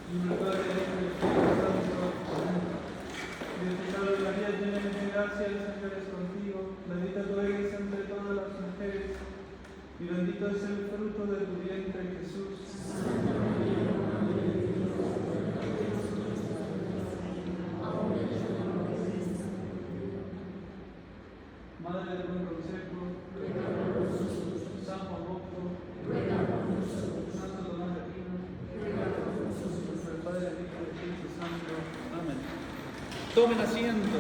En el Padre, y del Espíritu Santo. Amén. Dios te salve María, llena eres de gracia, el Señor es contigo. Bendita tú eres entre todas las mujeres, y bendito es el fruto de tu vientre, Jesús. Madre del buen consejo, San Juan Bosco, Santo Tomás de Aquino, por el Padre, el Hijo y el Espíritu Santo. Amén. Tomen asiento.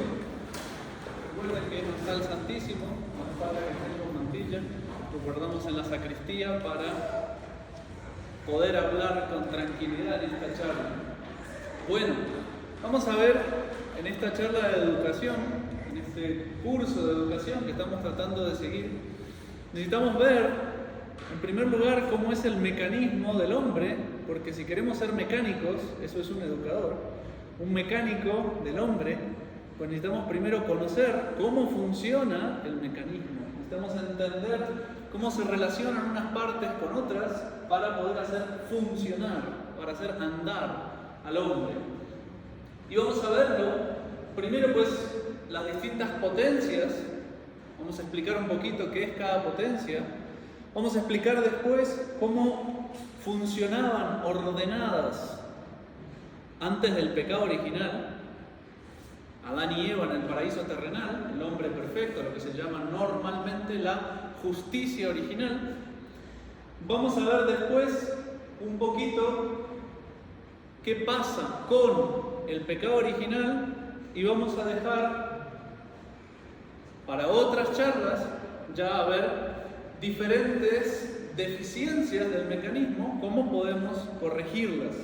Recuerden que no está el Santísimo, nos falta que esté con mantilla. Lo guardamos en la sacristía para poder hablar con tranquilidad en esta charla. Bueno, vamos a ver en esta charla de educación, en este curso de educación que estamos tratando de seguir, necesitamos ver, en primer lugar, cómo es el mecanismo del hombre, porque si queremos ser mecánicos, eso es un educador, un mecánico del hombre, pues necesitamos primero conocer cómo funciona el mecanismo, necesitamos entender cómo se relacionan unas partes con otras para poder hacer funcionar, para hacer andar al hombre. Y vamos a verlo, primero pues las distintas potencias, vamos a explicar un poquito qué es cada potencia, vamos a explicar después cómo funcionaban ordenadas antes del pecado original, Adán y Eva en el paraíso terrenal, el hombre perfecto, lo que se llama normalmente la justicia original. Vamos a ver después un poquito qué pasa con el pecado original y vamos a dejar para otras charlas ya a ver diferentes deficiencias del mecanismo, cómo podemos corregirlas.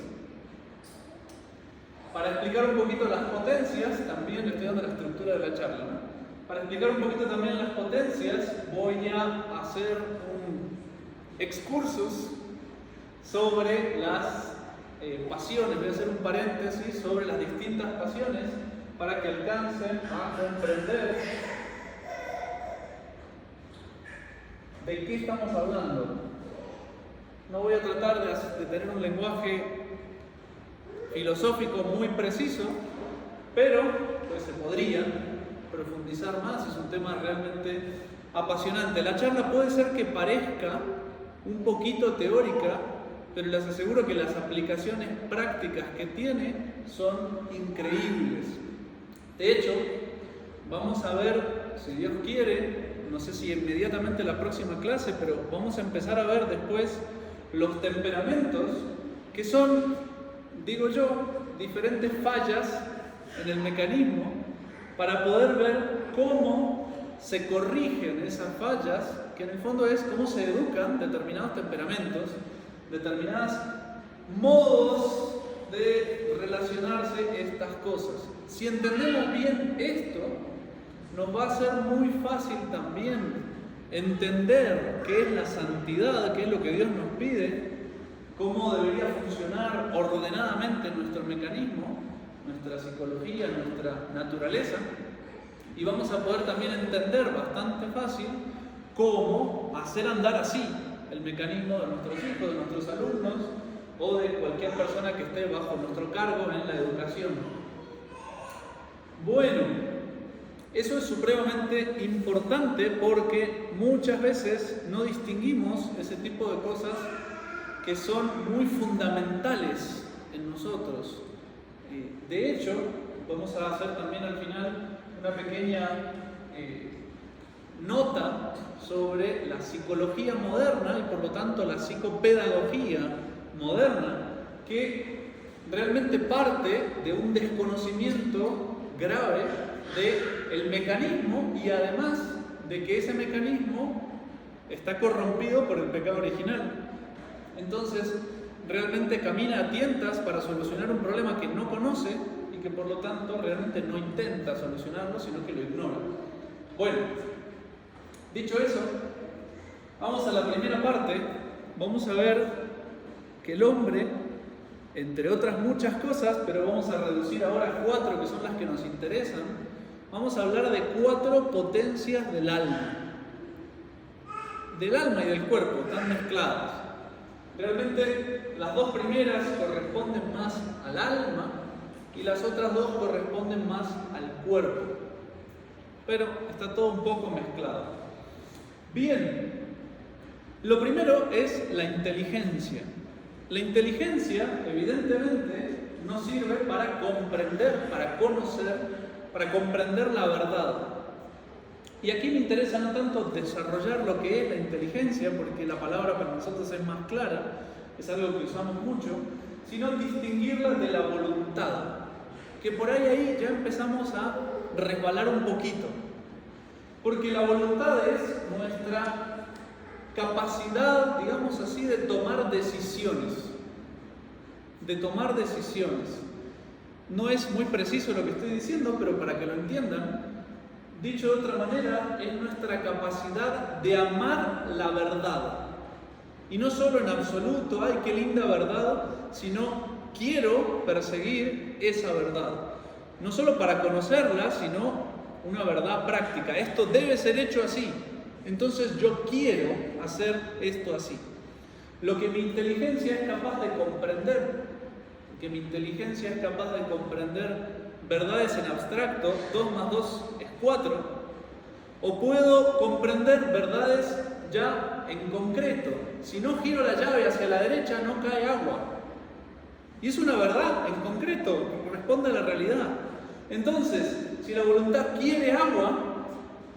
Para explicar un poquito las potencias, también estoy dando la estructura de la charla, ¿no? Para explicar un poquito también las potencias, voy a hacer un excursus sobre las pasiones, voy a hacer un paréntesis sobre las distintas pasiones para que alcancen a comprender de qué estamos hablando. No voy a tratar de tener un lenguaje filosófico muy preciso, pero pues se podría profundizar más, es un tema realmente apasionante. La charla puede ser que parezca un poquito teórica, pero les aseguro que las aplicaciones prácticas que tiene son increíbles. De hecho, vamos a ver, si Dios quiere, no sé si inmediatamente la próxima clase, pero vamos a empezar a ver después los temperamentos, que son, digo yo, diferentes fallas en el mecanismo para poder ver cómo se corrigen esas fallas, que en el fondo es cómo se educan determinados temperamentos, determinados modos de relacionarse estas cosas. Si entendemos bien esto, nos va a ser muy fácil también entender qué es la santidad, qué es lo que Dios nos pide, cómo debería funcionar ordenadamente nuestro mecanismo, nuestra psicología, nuestra naturaleza, y vamos a poder también entender bastante fácil cómo hacer andar así el mecanismo de nuestros hijos, de nuestros alumnos o de cualquier persona que esté bajo nuestro cargo en la educación. Bueno, eso es supremamente importante porque muchas veces no distinguimos ese tipo de cosas que son muy fundamentales en nosotros. De hecho, vamos a hacer también al final una pequeña nota sobre la psicología moderna y por lo tanto la psicopedagogía moderna, que realmente parte de un desconocimiento grave del mecanismo y además de que ese mecanismo está corrompido por el pecado original. Entonces, realmente camina a tientas para solucionar un problema que no conoce y que por lo tanto realmente no intenta solucionarlo, sino que lo ignora. Bueno, dicho eso, vamos a la primera parte. Vamos a ver que el hombre, entre otras muchas cosas, pero vamos a reducir ahora a 4 que son las que nos interesan, vamos a hablar de 4 potencias del alma y del cuerpo, están mezcladas. Realmente las dos primeras corresponden más al alma y las otras dos corresponden más al cuerpo. Pero está todo un poco mezclado. Bien, lo primero es la inteligencia. La inteligencia, evidentemente, nos sirve para comprender, para conocer, para comprender la verdad. Y aquí me interesa no tanto desarrollar lo que es la inteligencia, porque la palabra para nosotros es más clara, es algo que usamos mucho, sino distinguirla de la voluntad, que por ahí ya empezamos a resbalar un poquito. Porque la voluntad es nuestra capacidad, digamos así, de tomar decisiones. No es muy preciso lo que estoy diciendo, pero para que lo entiendan, dicho de otra manera, es nuestra capacidad de amar la verdad. Y no solo en absoluto, ¡ay, qué linda verdad!, sino quiero perseguir esa verdad. No solo para conocerla, sino una verdad práctica. Esto debe ser hecho así. Entonces yo quiero hacer esto así. Lo que mi inteligencia es capaz de comprender, verdades en abstracto, 2 más 2 es 4, o puedo comprender verdades ya en concreto. Si no giro la llave hacia la derecha, no cae agua. Y es una verdad en concreto, que corresponde a la realidad. Entonces, si la voluntad quiere agua,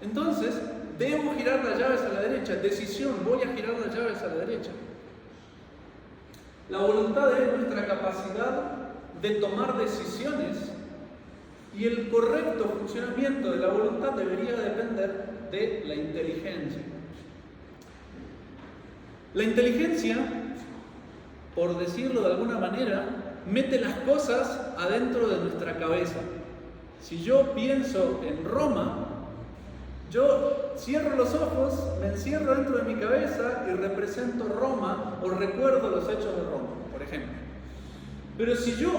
entonces debo girar las llaves a la derecha. Decisión, voy a girar las llaves a la derecha. La voluntad es nuestra capacidad de tomar decisiones y el correcto funcionamiento de la voluntad debería depender de la inteligencia. La inteligencia, por decirlo de alguna manera, mete las cosas adentro de nuestra cabeza. Si yo pienso en Roma, yo cierro los ojos, me encierro dentro de mi cabeza y represento Roma o recuerdo los hechos de Roma, por ejemplo. Pero si yo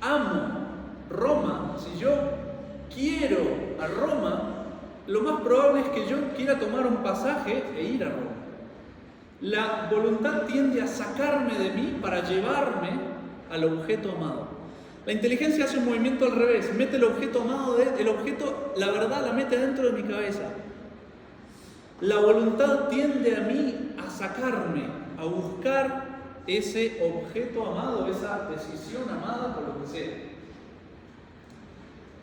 amo Roma, si yo quiero a Roma, lo más probable es que yo quiera tomar un pasaje e ir a Roma. La voluntad tiende a sacarme de mí para llevarme al objeto amado. La inteligencia hace un movimiento al revés, mete el objeto amado, la verdad la mete dentro de mi cabeza. La voluntad tiende a mí a sacarme, a buscar ese objeto amado, esa decisión amada, por lo que sea.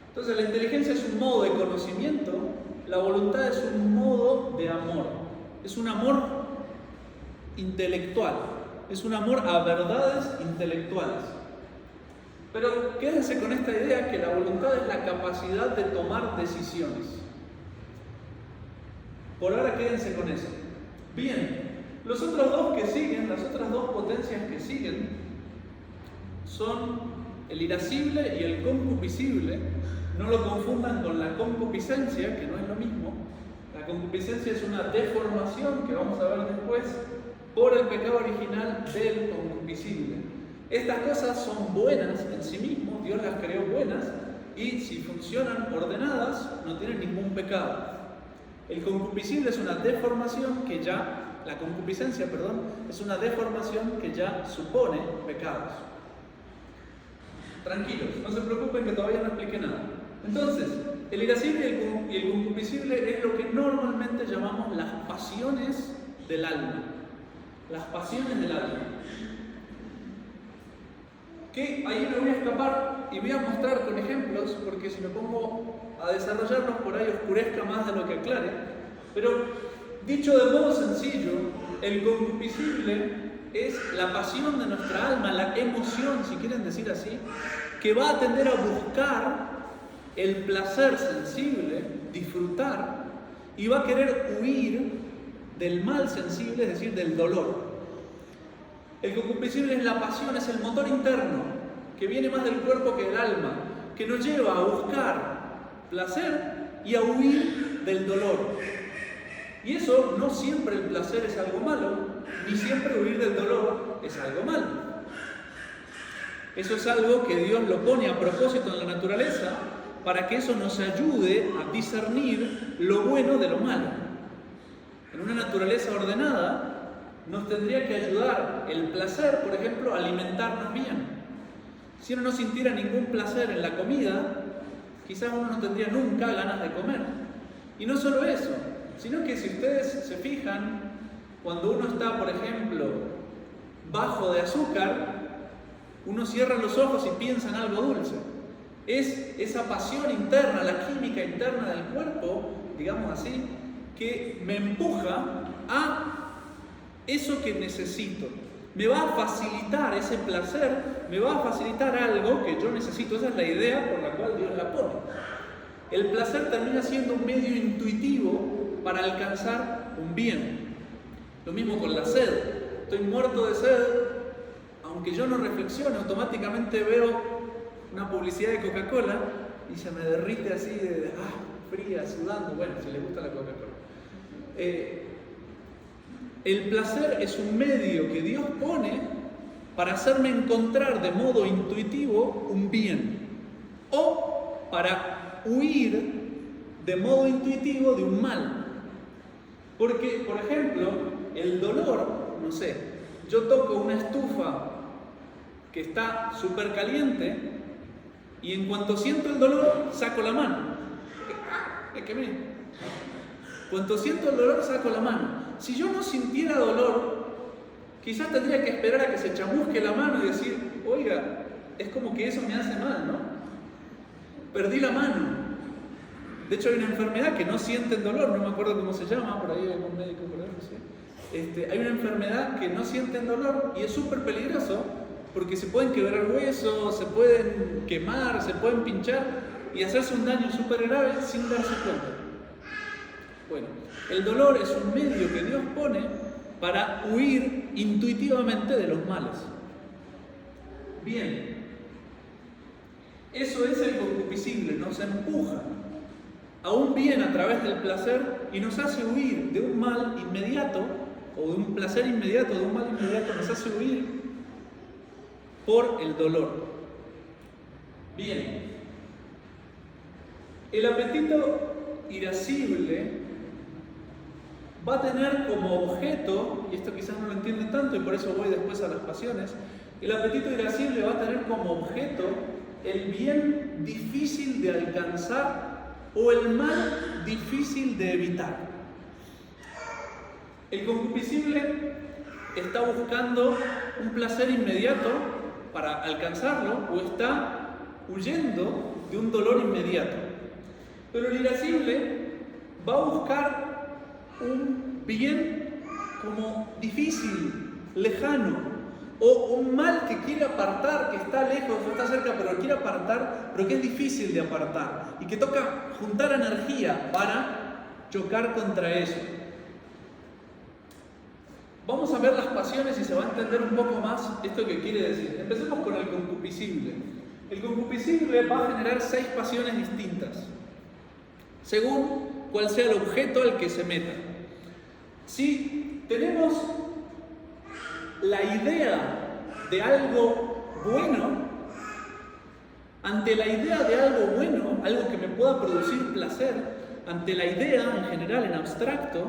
Entonces la inteligencia es un modo de conocimiento, la voluntad es un modo de amor. Es un amor intelectual, es un amor a verdades intelectuales. Pero quédense con esta idea que la voluntad es la capacidad de tomar decisiones. Por ahora quédense con eso. Bien, los otros dos que siguen, las otras dos potencias que siguen, son el irascible y el concupiscible. No lo confundan con la concupiscencia, que no es lo mismo. La concupiscencia es una deformación, que vamos a ver después, por el pecado original del concupiscible. Estas cosas son buenas en sí mismos, Dios las creó buenas, y si funcionan ordenadas, no tienen ningún pecado. El concupiscible es una deformación que ya, la concupiscencia, es una deformación que ya supone pecados. Tranquilos, no se preocupen que todavía no expliqué nada. Entonces, el irascible y el concupiscible es lo que normalmente llamamos las pasiones del alma. Las pasiones del alma. Que ahí me voy a escapar y voy a mostrar con ejemplos, porque si me pongo a desarrollarlos por ahí oscurezca más de lo que aclare. Pero dicho de modo sencillo, el concupiscible es la pasión de nuestra alma, la emoción, si quieren decir así, que va a tender a buscar el placer sensible, disfrutar, y va a querer huir del mal sensible, es decir, del dolor. El concupiscible es la pasión, es el motor interno, que viene más del cuerpo que del alma, que nos lleva a buscar placer y a huir del dolor. Y eso, no siempre el placer es algo malo, ni siempre huir del dolor es algo malo. Eso es algo que Dios lo pone a propósito en la naturaleza para que eso nos ayude a discernir lo bueno de lo malo. En una naturaleza ordenada, nos tendría que ayudar el placer, por ejemplo, a alimentarnos bien. Si uno no sintiera ningún placer en la comida, quizás uno no tendría nunca ganas de comer. Y no solo eso, sino que si ustedes se fijan, cuando uno está, por ejemplo, bajo de azúcar, uno cierra los ojos y piensa en algo dulce. Es esa pasión interna, la química interna del cuerpo, digamos así, que me empuja a eso que necesito. Me va a facilitar ese placer, me va a facilitar algo que yo necesito. Esa es la idea por la cual Dios la pone. El placer termina siendo un medio intuitivo para alcanzar un bien. Lo mismo con la sed. Estoy muerto de sed, aunque yo no reflexione, automáticamente veo una publicidad de Coca-Cola y se me derrite así de fría, sudando. Bueno, si les gusta la Coca-Cola. El placer es un medio que Dios pone para hacerme encontrar de modo intuitivo un bien o para huir de modo intuitivo de un mal. Porque, por ejemplo, el dolor, no sé, yo toco una estufa que está súper caliente y en cuanto siento el dolor, saco la mano. Me quemé. Cuando siento el dolor, saco la mano. Si yo no sintiera dolor, quizás tendría que esperar a que se chamusque la mano y decir, oiga, es como que eso me hace mal, ¿no? Perdí la mano. De hecho, hay una enfermedad que no sienten dolor, no me acuerdo cómo se llama, por ahí hay algún médico, por ahí, no sé. Hay una enfermedad que no sienten dolor y es súper peligroso porque se pueden quebrar huesos, se pueden quemar, se pueden pinchar y hacerse un daño súper grave sin darse cuenta. Bueno, el dolor es un medio que Dios pone para huir intuitivamente de los males. Bien, eso es el concupiscible, nos empuja a un bien a través del placer y nos hace huir de un mal inmediato, o de un placer inmediato, de un mal inmediato, nos hace huir por el dolor. Bien, el apetito irascible va a tener como objeto, y esto quizás no lo entienden tanto y por eso voy después a las pasiones, el apetito irascible va a tener como objeto el bien difícil de alcanzar o el mal difícil de evitar. El concupiscible está buscando un placer inmediato para alcanzarlo o está huyendo de un dolor inmediato. Pero el irascible va a buscar un bien como difícil, lejano, o un mal que quiere apartar, que está lejos o está cerca, pero quiere apartar, pero que es difícil de apartar y que toca juntar energía para chocar contra eso. Vamos a ver las pasiones y se va a entender un poco más esto que quiere decir. Empecemos con el concupiscible. El concupiscible va a generar 6 pasiones distintas, según cuál sea el objeto al que se meta. Si tenemos la idea de algo bueno, ante la idea de algo bueno, algo que me pueda producir placer, ante la idea en general, en abstracto,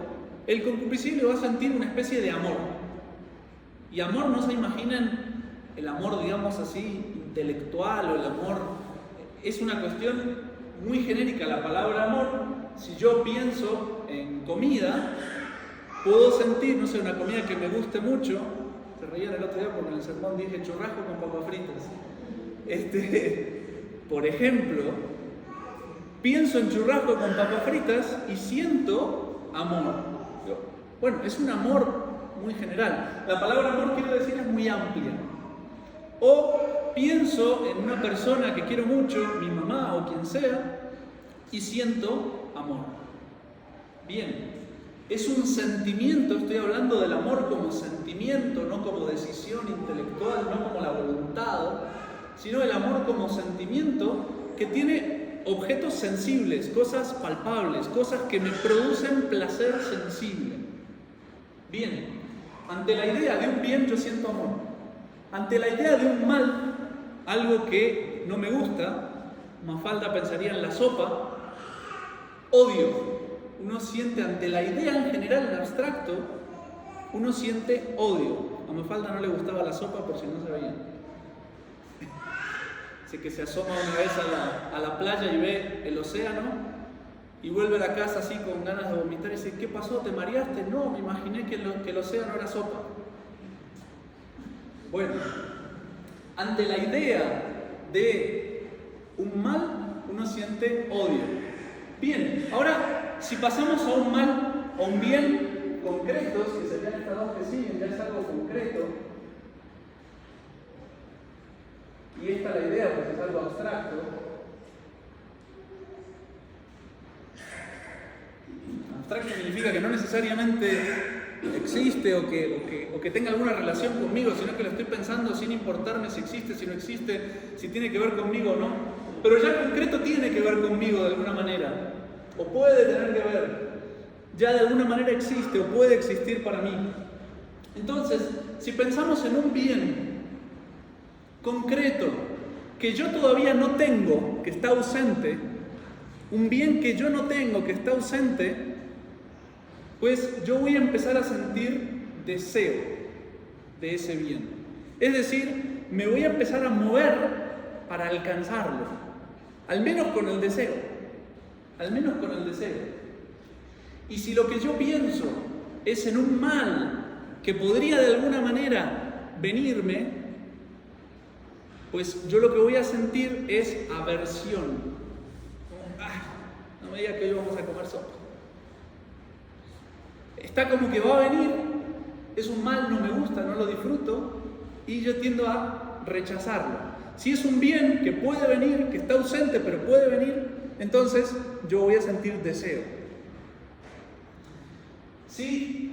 el concupiscible va a sentir una especie de amor. Y amor, no se imaginen el amor, digamos así, intelectual o el amor. Es una cuestión muy genérica la palabra amor. Si yo pienso en comida, puedo sentir, no sé, una comida que me guste mucho. Se reían el otro día porque en el sermón dije churrasco con papas fritas. Por ejemplo, pienso en churrasco con papas fritas y siento amor. Bueno, es un amor muy general. La palabra amor, quiero decir, es muy amplia. O pienso en una persona que quiero mucho, mi mamá o quien sea, y siento amor. Bien. Es un sentimiento, estoy hablando del amor como sentimiento, no como decisión intelectual, no como la voluntad, sino el amor como sentimiento que tiene objetos sensibles, cosas palpables, cosas que me producen placer sensible. Bien, ante la idea de un bien yo siento amor. Ante la idea de un mal, algo que no me gusta, Mafalda pensaría en la sopa, odio. Uno siente ante la idea en general, en abstracto, uno siente odio. A Mafalda no le gustaba la sopa, por si no se veía. Así que se asoma una vez a la playa y ve el océano y vuelve a la casa así con ganas de vomitar y dice: ¿qué pasó? ¿Te mareaste? No, me imaginé que el océano era sopa. Bueno, ante la idea de un mal, uno siente odio. Bien, ahora si pasamos a un mal o un bien concretos, que serían estas dos que siguen, ya es algo concreto, y esta es la idea, pues es algo abstracto. Abstracto significa que no necesariamente existe o que tenga alguna relación conmigo, sino que lo estoy pensando sin importarme si existe, si no existe, si tiene que ver conmigo o no. Pero ya concreto tiene que ver conmigo de alguna manera, o puede tener que ver, ya de alguna manera existe o puede existir para mí. Entonces, si pensamos en un bien concreto que yo todavía no tengo, que está ausente, un bien que yo no tengo, que está ausente, pues yo voy a empezar a sentir deseo de ese bien. Es decir, me voy a empezar a mover para alcanzarlo, al menos con el deseo, al menos con el deseo. Y si lo que yo pienso es en un mal que podría de alguna manera venirme, pues yo lo que voy a sentir es aversión. No me digas que hoy vamos a comer sopa. Está como que va a venir, es un mal, no me gusta, no lo disfruto, y yo tiendo a rechazarlo. Si es un bien que puede venir, que está ausente, pero puede venir, entonces yo voy a sentir deseo. Si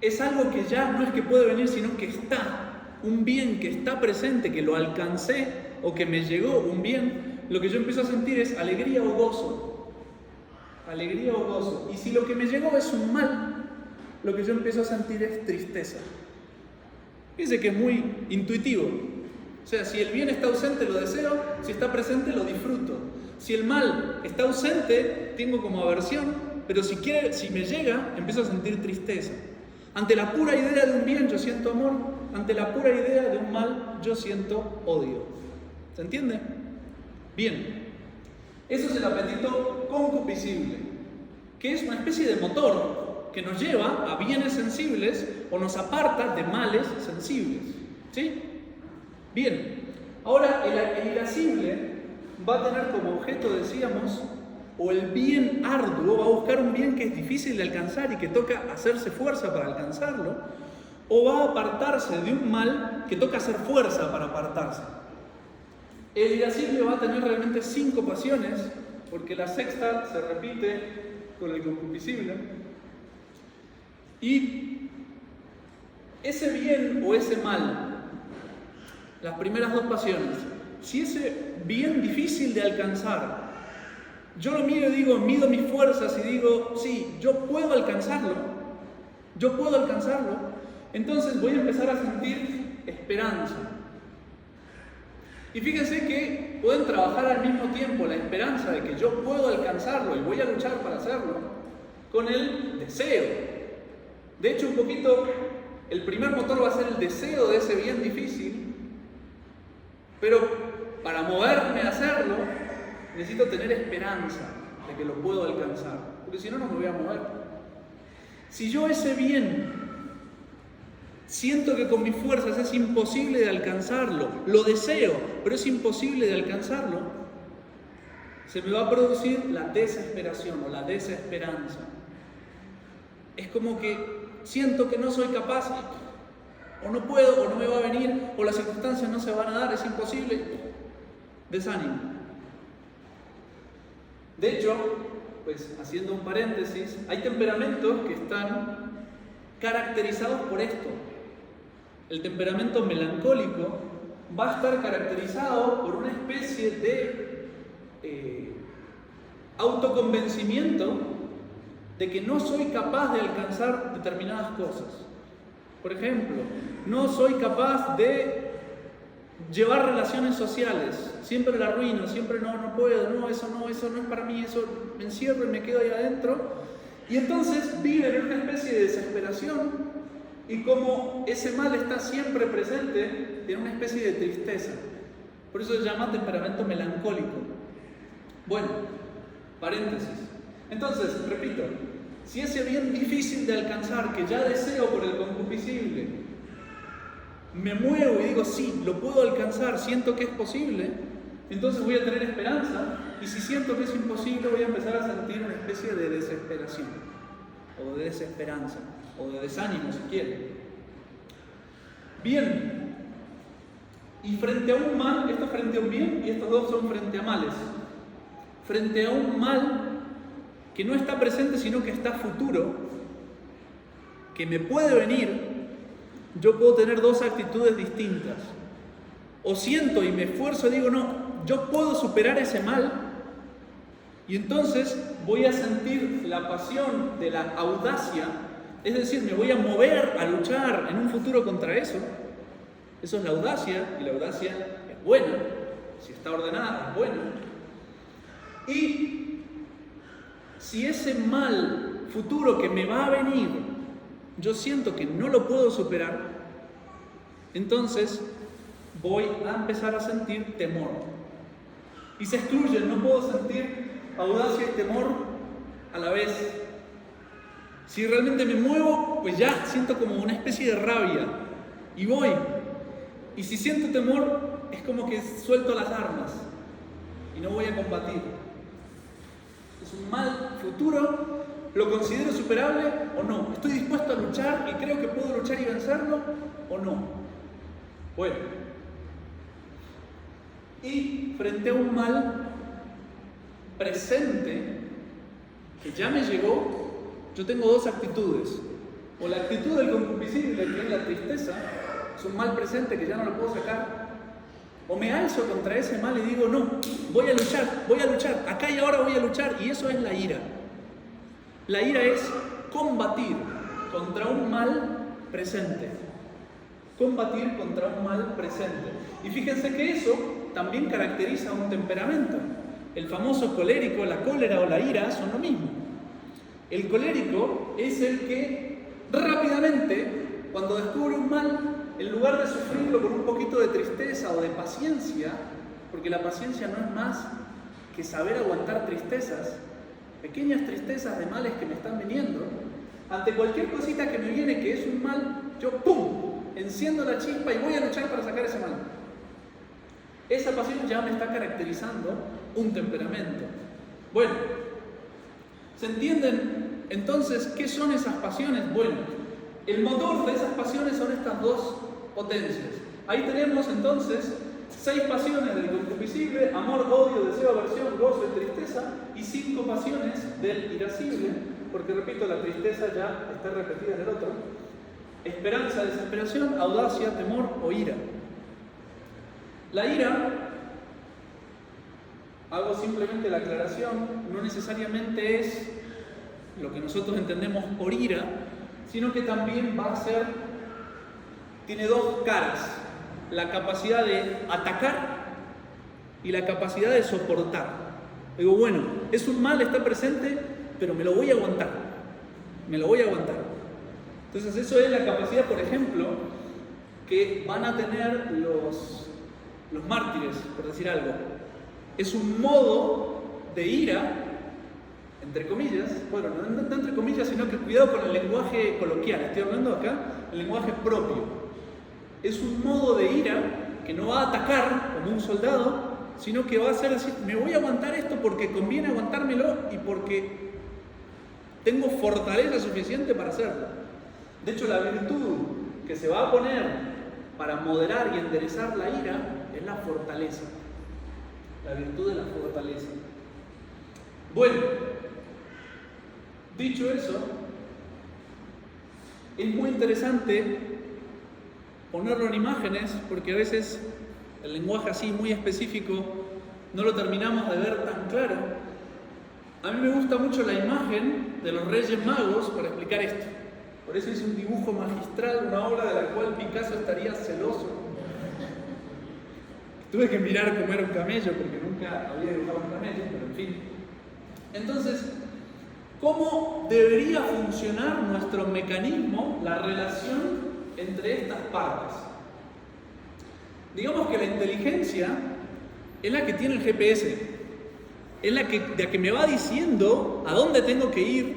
es algo que ya no es que puede venir, sino que está, un bien que está presente, que lo alcancé o que me llegó un bien, lo que yo empiezo a sentir es alegría o gozo. Alegría o gozo. Y si lo que me llegó es un mal, lo que yo empiezo a sentir es tristeza. Fíjense que es muy intuitivo. O sea, si el bien está ausente, lo deseo; si está presente, lo disfruto. Si el mal está ausente, tengo como aversión, pero si me llega, empiezo a sentir tristeza. Ante la pura idea de un bien, yo siento amor; ante la pura idea de un mal, yo siento odio. ¿Se entiende? Bien. Eso es el apetito concupiscible, que es una especie de motor que nos lleva a bienes sensibles o nos aparta de males sensibles. ¿Sí? Bien. Ahora, el irascible va a tener como objeto, decíamos, o el bien arduo, va a buscar un bien que es difícil de alcanzar y que toca hacerse fuerza para alcanzarlo, o va a apartarse de un mal que toca hacer fuerza para apartarse. El irascible va a tener realmente 5 pasiones, porque la sexta se repite con el concupiscible. Y ese bien o ese mal, las primeras 2 pasiones, si ese bien difícil de alcanzar, yo lo miro y digo, mido mis fuerzas y digo, sí, yo puedo alcanzarlo, entonces voy a empezar a sentir esperanza. Y fíjense que pueden trabajar al mismo tiempo la esperanza de que yo puedo alcanzarlo y voy a luchar para hacerlo, con el deseo. De hecho, un poquito, el primer motor va a ser el deseo de ese bien difícil, pero para moverme a hacerlo, necesito tener esperanza de que lo puedo alcanzar, porque si no, no me voy a mover. Si yo ese bien siento que con mis fuerzas es imposible de alcanzarlo, lo deseo, pero es imposible de alcanzarlo, se me va a producir la desesperación o la desesperanza. Es como que siento que no soy capaz, o no puedo, o no me va a venir, o las circunstancias no se van a dar, es imposible. Desánimo. De hecho, pues haciendo un paréntesis, hay temperamentos que están caracterizados por esto. El temperamento melancólico va a estar caracterizado por una especie de autoconvencimiento de que no soy capaz de alcanzar determinadas cosas. Por ejemplo, no soy capaz de llevar relaciones sociales, siempre la arruino, siempre no puedo, eso no es para mí, eso me encierro y me quedo ahí adentro. Y entonces viven en una especie de desesperación y como ese mal está siempre presente, tiene una especie de tristeza. Por eso se llama temperamento melancólico. Bueno, paréntesis. Entonces, repito, si ese bien difícil de alcanzar, que ya deseo por el concupiscible, me muevo y digo, sí, lo puedo alcanzar, siento que es posible, entonces voy a tener esperanza, y si siento que es imposible, voy a empezar a sentir una especie de desesperación, o de desesperanza, o de desánimo, si quieren. Bien, y frente a un mal, esto frente a un bien, y estos dos son frente a males. Frente a un mal que no está presente, sino que está futuro, que me puede venir, yo puedo tener dos actitudes distintas. O siento y me esfuerzo y digo, no, yo puedo superar ese mal, y entonces voy a sentir la pasión de la audacia, es decir, me voy a mover a luchar en un futuro contra eso. Eso es la audacia, y la audacia es buena, si está ordenada, es buena. Y si ese mal futuro que me va a venir, yo siento que no lo puedo superar, entonces voy a empezar a sentir temor. Y se excluyen, no puedo sentir audacia y temor a la vez. Si realmente me muevo, pues ya siento como una especie de rabia y voy. Y si siento temor, es como que suelto las armas y no voy a combatir. Es un mal futuro, ¿lo considero superable o no? ¿Estoy dispuesto a luchar y creo que puedo luchar y vencerlo o no? Bueno, y frente a un mal presente que ya me llegó, yo tengo dos actitudes. O la actitud del concupiscible, que es la tristeza, es un mal presente que ya no lo puedo sacar. O me alzo contra ese mal y digo, no, voy a luchar, acá y ahora voy a luchar. Y eso es la ira. La ira es combatir contra un mal presente. Combatir contra un mal presente. Y fíjense que eso también caracteriza un temperamento. El famoso colérico, la cólera o la ira son lo mismo. El colérico es el que rápidamente, cuando descubre un mal, en lugar de sufrirlo con un poquito de tristeza o de paciencia, porque la paciencia no es más que saber aguantar tristezas, pequeñas tristezas de males que me están viniendo, ante cualquier cosita que me viene que es un mal, yo ¡pum!, enciendo la chispa y voy a luchar para sacar ese mal. Esa pasión ya me está caracterizando un temperamento. Bueno, ¿se entienden entonces qué son esas pasiones? Bueno, el motor de esas pasiones son estas dos potencias. Ahí tenemos entonces 6 pasiones del concupiscible: amor, odio, deseo, aversión, gozo y tristeza, y 5 pasiones del irascible, porque repito, la tristeza ya está repetida en el otro: esperanza, desesperación, audacia, temor o ira. La ira, hago simplemente la aclaración, no necesariamente es lo que nosotros entendemos por ira, sino que también va a ser, tiene dos caras: la capacidad de atacar y la capacidad de soportar. Digo, bueno, es un mal, está presente, pero me lo voy a aguantar. Entonces eso es la capacidad, por ejemplo, que van a tener los mártires, por decir algo. Es un modo de ira, entre comillas, bueno, no entre comillas, sino que cuidado con el lenguaje coloquial, estoy hablando acá el lenguaje propio. Es un modo de ira que no va a atacar como un soldado, sino que va a hacer decir, me voy a aguantar esto porque conviene aguantármelo y porque tengo fortaleza suficiente para hacerlo. De hecho, la virtud que se va a poner para moderar y enderezar la ira es la fortaleza. La virtud de la fortaleza. Bueno, dicho eso, es muy interesante ponerlo en imágenes, porque a veces el lenguaje así muy específico no lo terminamos de ver tan claro. A mí me gusta mucho la imagen de los Reyes Magos para explicar esto. Por eso hice un dibujo magistral, una obra de la cual Picasso estaría celoso. Tuve que mirar cómo era un camello, porque nunca había dibujado un camello, pero en fin. Entonces, ¿Cómo debería funcionar nuestro mecanismo, la relación entre estas partes? Digamos que la inteligencia es la que tiene el GPS, es la que me va diciendo a dónde tengo que ir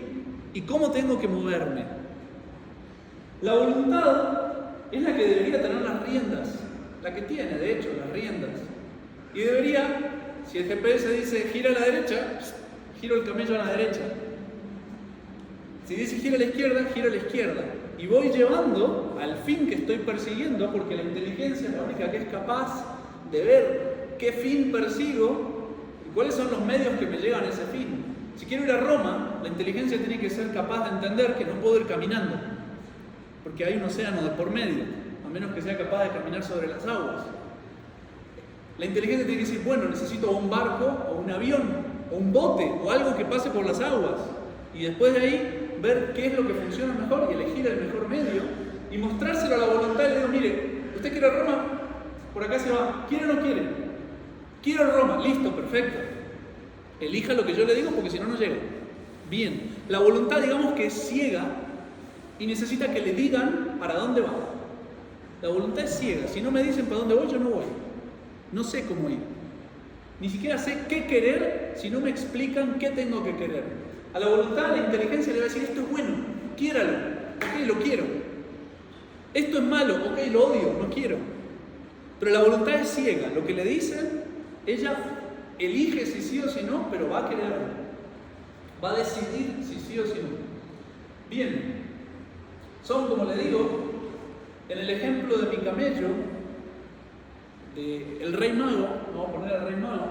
y cómo tengo que moverme. La voluntad es la que debería tener las riendas, la que tiene, de hecho, las riendas. Y debería, si el GPS dice gira a la derecha, giro el camello a la derecha. Si dice gira a la izquierda, giro a la izquierda. Y voy llevando al fin que estoy persiguiendo, porque la inteligencia es la única que es capaz de ver qué fin persigo y cuáles son los medios que me llevan a ese fin. Si quiero ir a Roma, la inteligencia tiene que ser capaz de entender que no puedo ir caminando, porque hay un océano de por medio, a menos que sea capaz de caminar sobre las aguas. La inteligencia tiene que decir, bueno, necesito un barco o un avión o un bote o algo que pase por las aguas. Y después de ahí ver qué es lo que funciona mejor y elegir el mejor medio y mostrárselo a la voluntad y le digo, mire, usted quiere a Roma, por acá se va, ¿quiere o no quiere? Quiero a Roma, listo, perfecto. Elija lo que yo le digo porque si no, no llega. Bien, la voluntad digamos que es ciega y necesita que le digan para dónde va. La voluntad es ciega, si no me dicen para dónde voy, yo no voy. No sé cómo ir. Ni siquiera sé qué querer si no me explican qué tengo que querer. A la voluntad, la inteligencia le va a decir, esto es bueno, quiéralo, ok, lo quiero. Esto es malo, ok, lo odio, no quiero. Pero la voluntad es ciega, lo que le dicen, ella elige si sí o si no, pero va a quererlo. Va a decidir si sí o si no. Bien, son, como le digo, en el ejemplo de mi camello, el rey mago, vamos a poner al rey mago,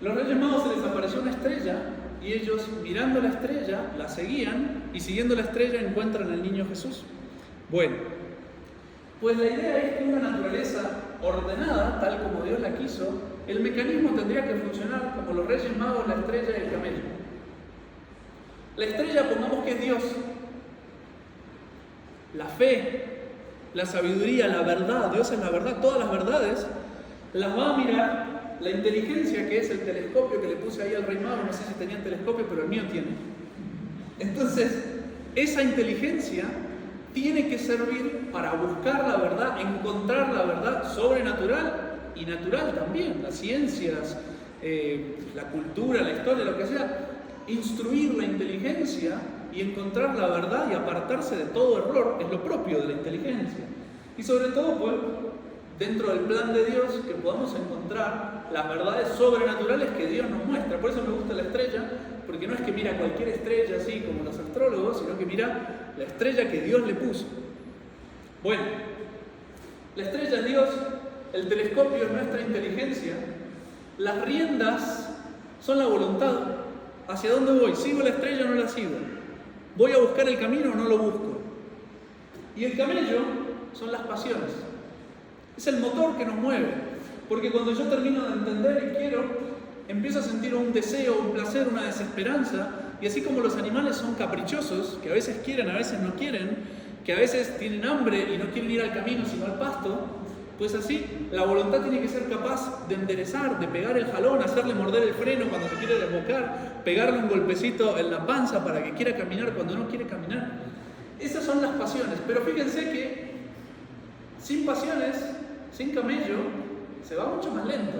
los reyes magos se les apareció una estrella y ellos mirando la estrella la seguían y siguiendo la estrella encuentran al niño Jesús. Bueno, pues la idea es que una naturaleza ordenada, tal como Dios la quiso, el mecanismo tendría que funcionar como los reyes magos, la estrella y el camello. La estrella, pongamos que es Dios. La fe, la sabiduría, la verdad, Dios es la verdad, todas las verdades las va a mirar la inteligencia, que es el telescopio que le puse ahí al rey mago, no sé si tenían telescopio, pero el mío tiene. Entonces, esa inteligencia tiene que servir para buscar la verdad, encontrar la verdad sobrenatural y natural también, las ciencias, la cultura, la historia, lo que sea, instruir la inteligencia y encontrar la verdad y apartarse de todo error es lo propio de la inteligencia. Y sobre todo, pues, dentro del plan de Dios, que podamos encontrar las verdades sobrenaturales que Dios nos muestra. Por eso me gusta la estrella, porque no es que mira cualquier estrella así como los astrólogos, sino que mira la estrella que Dios le puso. Bueno, la estrella es Dios, el telescopio es nuestra inteligencia, las riendas son la voluntad. ¿Hacia dónde voy? ¿Sigo la estrella o no la sigo? ¿Voy a buscar el camino o no lo busco? Y el camello son las pasiones. Es el motor que nos mueve. Porque cuando yo termino de entender y quiero, empiezo a sentir un deseo, un placer, una desesperanza. Y así como los animales son caprichosos, que a veces quieren, a veces no quieren, que a veces tienen hambre y no quieren ir al camino sino al pasto, pues así la voluntad tiene que ser capaz de enderezar, de pegar el jalón, hacerle morder el freno cuando se quiere desbocar, pegarle un golpecito en la panza para que quiera caminar cuando no quiere caminar. Esas son las pasiones, pero fíjense que sin pasiones, sin camello, se va mucho más lento,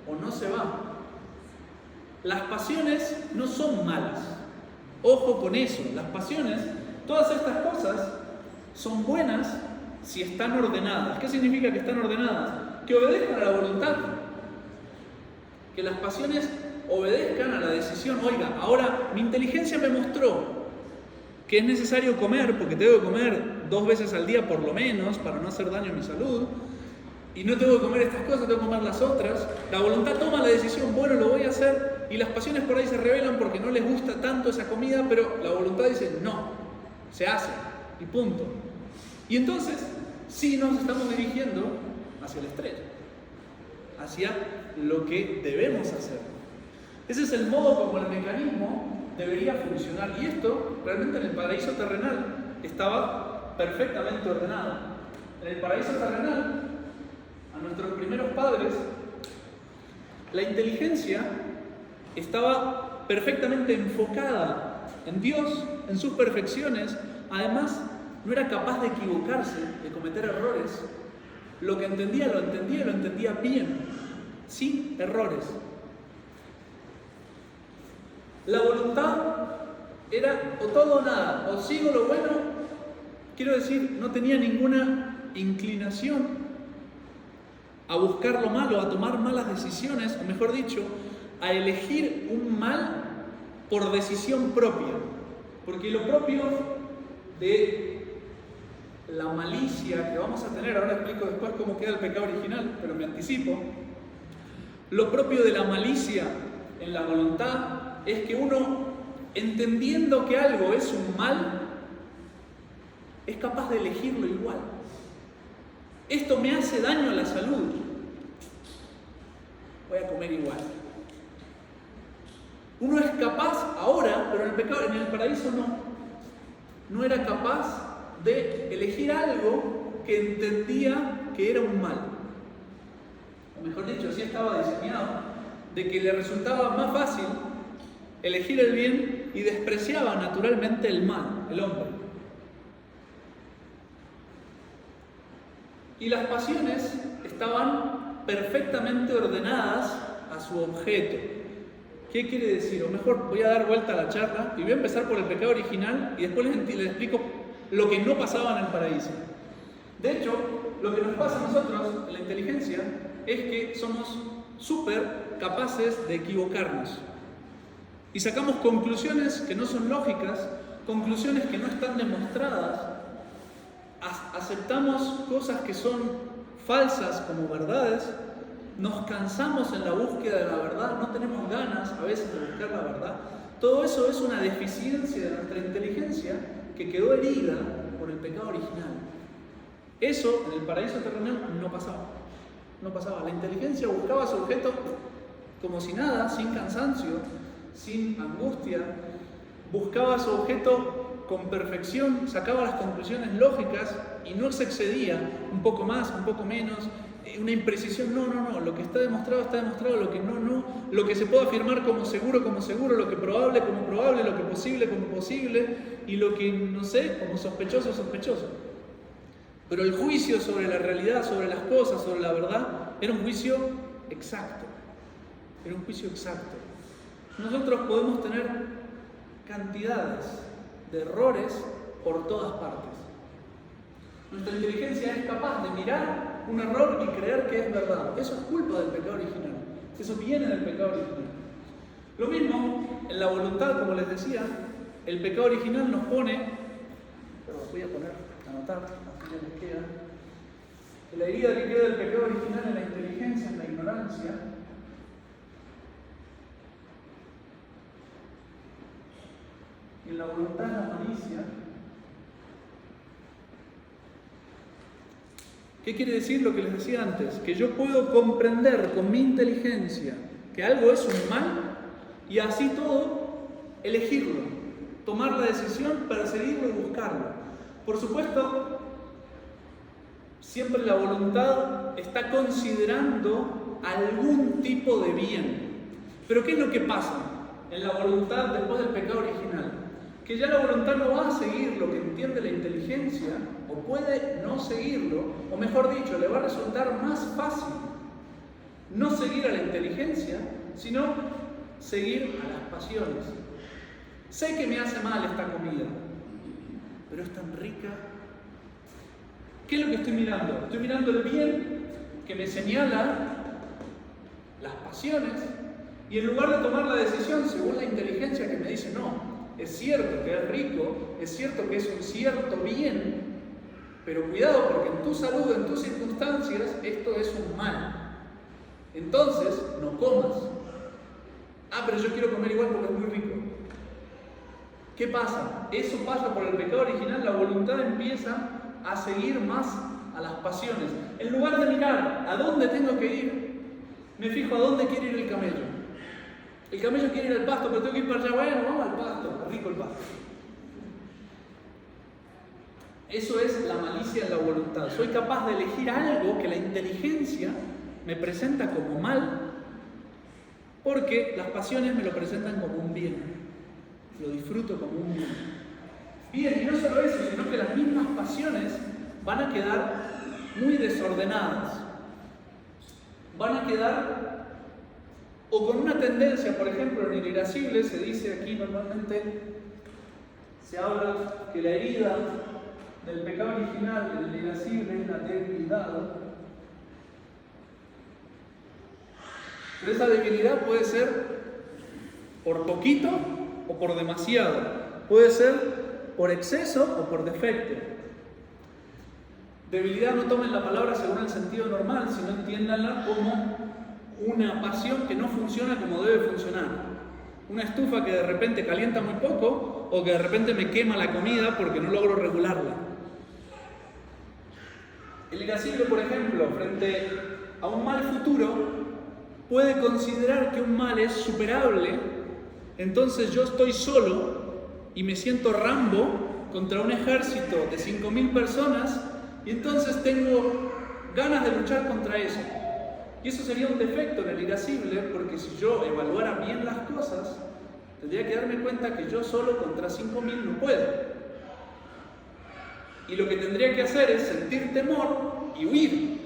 o no se va. Las pasiones no son malas, ojo con eso, las pasiones, todas estas cosas son buenas si están ordenadas. ¿Qué significa que están ordenadas? Que obedezcan a la voluntad, que las pasiones obedezcan a la decisión. Oiga, ahora mi inteligencia me mostró que es necesario comer, porque tengo que comer 2 veces al día por lo menos, para no hacer daño a mi salud, y no tengo que comer estas cosas, tengo que comer las otras. La voluntad toma la decisión, bueno, lo voy a hacer, y las pasiones por ahí se rebelan porque no les gusta tanto esa comida, pero la voluntad dice, no, se hace, y punto. Y entonces, sí nos estamos dirigiendo hacia la estrella, hacia lo que debemos hacer. Ese es el modo como el mecanismo debería funcionar. Y esto, realmente en el paraíso terrenal, estaba perfectamente ordenado. En el paraíso terrenal, a nuestros primeros padres, la inteligencia estaba perfectamente enfocada en Dios, en sus perfecciones. Además, no era capaz de equivocarse, de cometer errores. Lo que entendía, lo entendía bien, sin errores. La voluntad era o todo o nada, o sigo lo bueno, quiero decir, no tenía ninguna inclinación a buscar lo malo, a tomar malas decisiones, o mejor dicho, a elegir un mal por decisión propia. Porque lo propio de la malicia que vamos a tener, ahora explico después cómo queda el pecado original, pero me anticipo, lo propio de la malicia en la voluntad es que uno, entendiendo que algo es un mal, es capaz de elegirlo igual. Esto me hace daño a la salud, voy a comer igual. Uno es capaz ahora, pero en el paraíso no era capaz de elegir algo que entendía que era un mal. O mejor dicho, así estaba diseñado, de que le resultaba más fácil elegir el bien y despreciaba naturalmente el mal, el hombre. Y las pasiones estaban perfectamente ordenadas a su objeto. ¿Qué quiere decir? O mejor, voy a dar vuelta a la charla y voy a empezar por el pecado original y después les explico lo que no pasaba en el paraíso. De hecho, lo que nos pasa a nosotros en la inteligencia es que somos súper capaces de equivocarnos. Y sacamos conclusiones que no son lógicas, conclusiones que no están demostradas. Aceptamos cosas que son falsas como verdades. Nos cansamos en la búsqueda de la verdad, no tenemos ganas a veces de buscar la verdad. Todo eso es una deficiencia de nuestra inteligencia que quedó herida por el pecado original. Eso en el paraíso terrenal no pasaba. No pasaba. La inteligencia buscaba su objeto como si nada, sin cansancio, sin angustia. Buscaba su objeto con perfección, sacaba las conclusiones lógicas y no se excedía un poco más, un poco menos. Una imprecisión, no, lo que está demostrado, lo que no, lo que se puede afirmar como seguro, lo que probable, como probable, lo que posible, como posible, y lo que no sé, como sospechoso. Pero el juicio sobre la realidad, sobre las cosas, sobre la verdad, era un juicio exacto. Nosotros podemos tener cantidades de errores por todas partes. Nuestra inteligencia es capaz de mirar un error y creer que es verdad. Eso es culpa del pecado original. Eso viene del pecado original. Lo mismo en la voluntad, como les decía, el pecado original nos pone, pero voy a anotar, así ya les queda, que la herida que queda del pecado original en la inteligencia, en la ignorancia, y en la voluntad, en la malicia. ¿Qué quiere decir lo que les decía antes? Que yo puedo comprender con mi inteligencia que algo es un mal y así todo elegirlo, tomar la decisión, perseguirlo y buscarlo. Por supuesto, siempre la voluntad está considerando algún tipo de bien. Pero ¿qué es lo que pasa en la voluntad después del pecado original? Que ya la voluntad no va a seguir lo que entiende la inteligencia, o puede no seguirlo, o mejor dicho, le va a resultar más fácil no seguir a la inteligencia, sino seguir a las pasiones. Sé que me hace mal esta comida, pero es tan rica. ¿Qué es lo que estoy mirando? Estoy mirando el bien que me señala las pasiones, y en lugar de tomar la decisión según la inteligencia que me dice no, es cierto que es rico, es cierto que es un cierto bien, pero cuidado porque en tu salud, en tus circunstancias, esto es un mal. Entonces, no comas. Pero yo quiero comer igual porque es muy rico. ¿Qué pasa? Eso pasa por el pecado original, la voluntad empieza a seguir más a las pasiones. En lugar de mirar a dónde tengo que ir, me fijo a dónde quiere ir el camello. El camello quiere ir al pasto, pero tengo que ir para allá. Bueno, vamos al pasto, rico el pasto. Eso es la malicia en la voluntad. Soy capaz de elegir algo que la inteligencia me presenta como mal Porque las pasiones me lo presentan como un bien, lo disfruto como un bien. Bien, y no solo eso, sino que las mismas pasiones van a quedar muy desordenadas. Van a quedar o con una tendencia, por ejemplo, en el irascible se dice aquí normalmente, se habla que la herida del pecado original, del irascible, es la debilidad. Pero esa debilidad puede ser por poquito o por demasiado. Puede ser por exceso o por defecto. Debilidad no tomen la palabra según el sentido normal, sino entiéndanla como una pasión que no funciona como debe funcionar. Una estufa que de repente calienta muy poco o que de repente me quema la comida porque no logro regularla. El irascible, por ejemplo, frente a un mal futuro, puede considerar que un mal es superable, entonces yo estoy solo y me siento Rambo contra un ejército de 5.000 personas y entonces tengo ganas de luchar contra eso. Y eso sería un defecto en el irascible, porque si yo evaluara bien las cosas, tendría que darme cuenta que yo solo contra 5.000 no puedo. Y lo que tendría que hacer es sentir temor y huir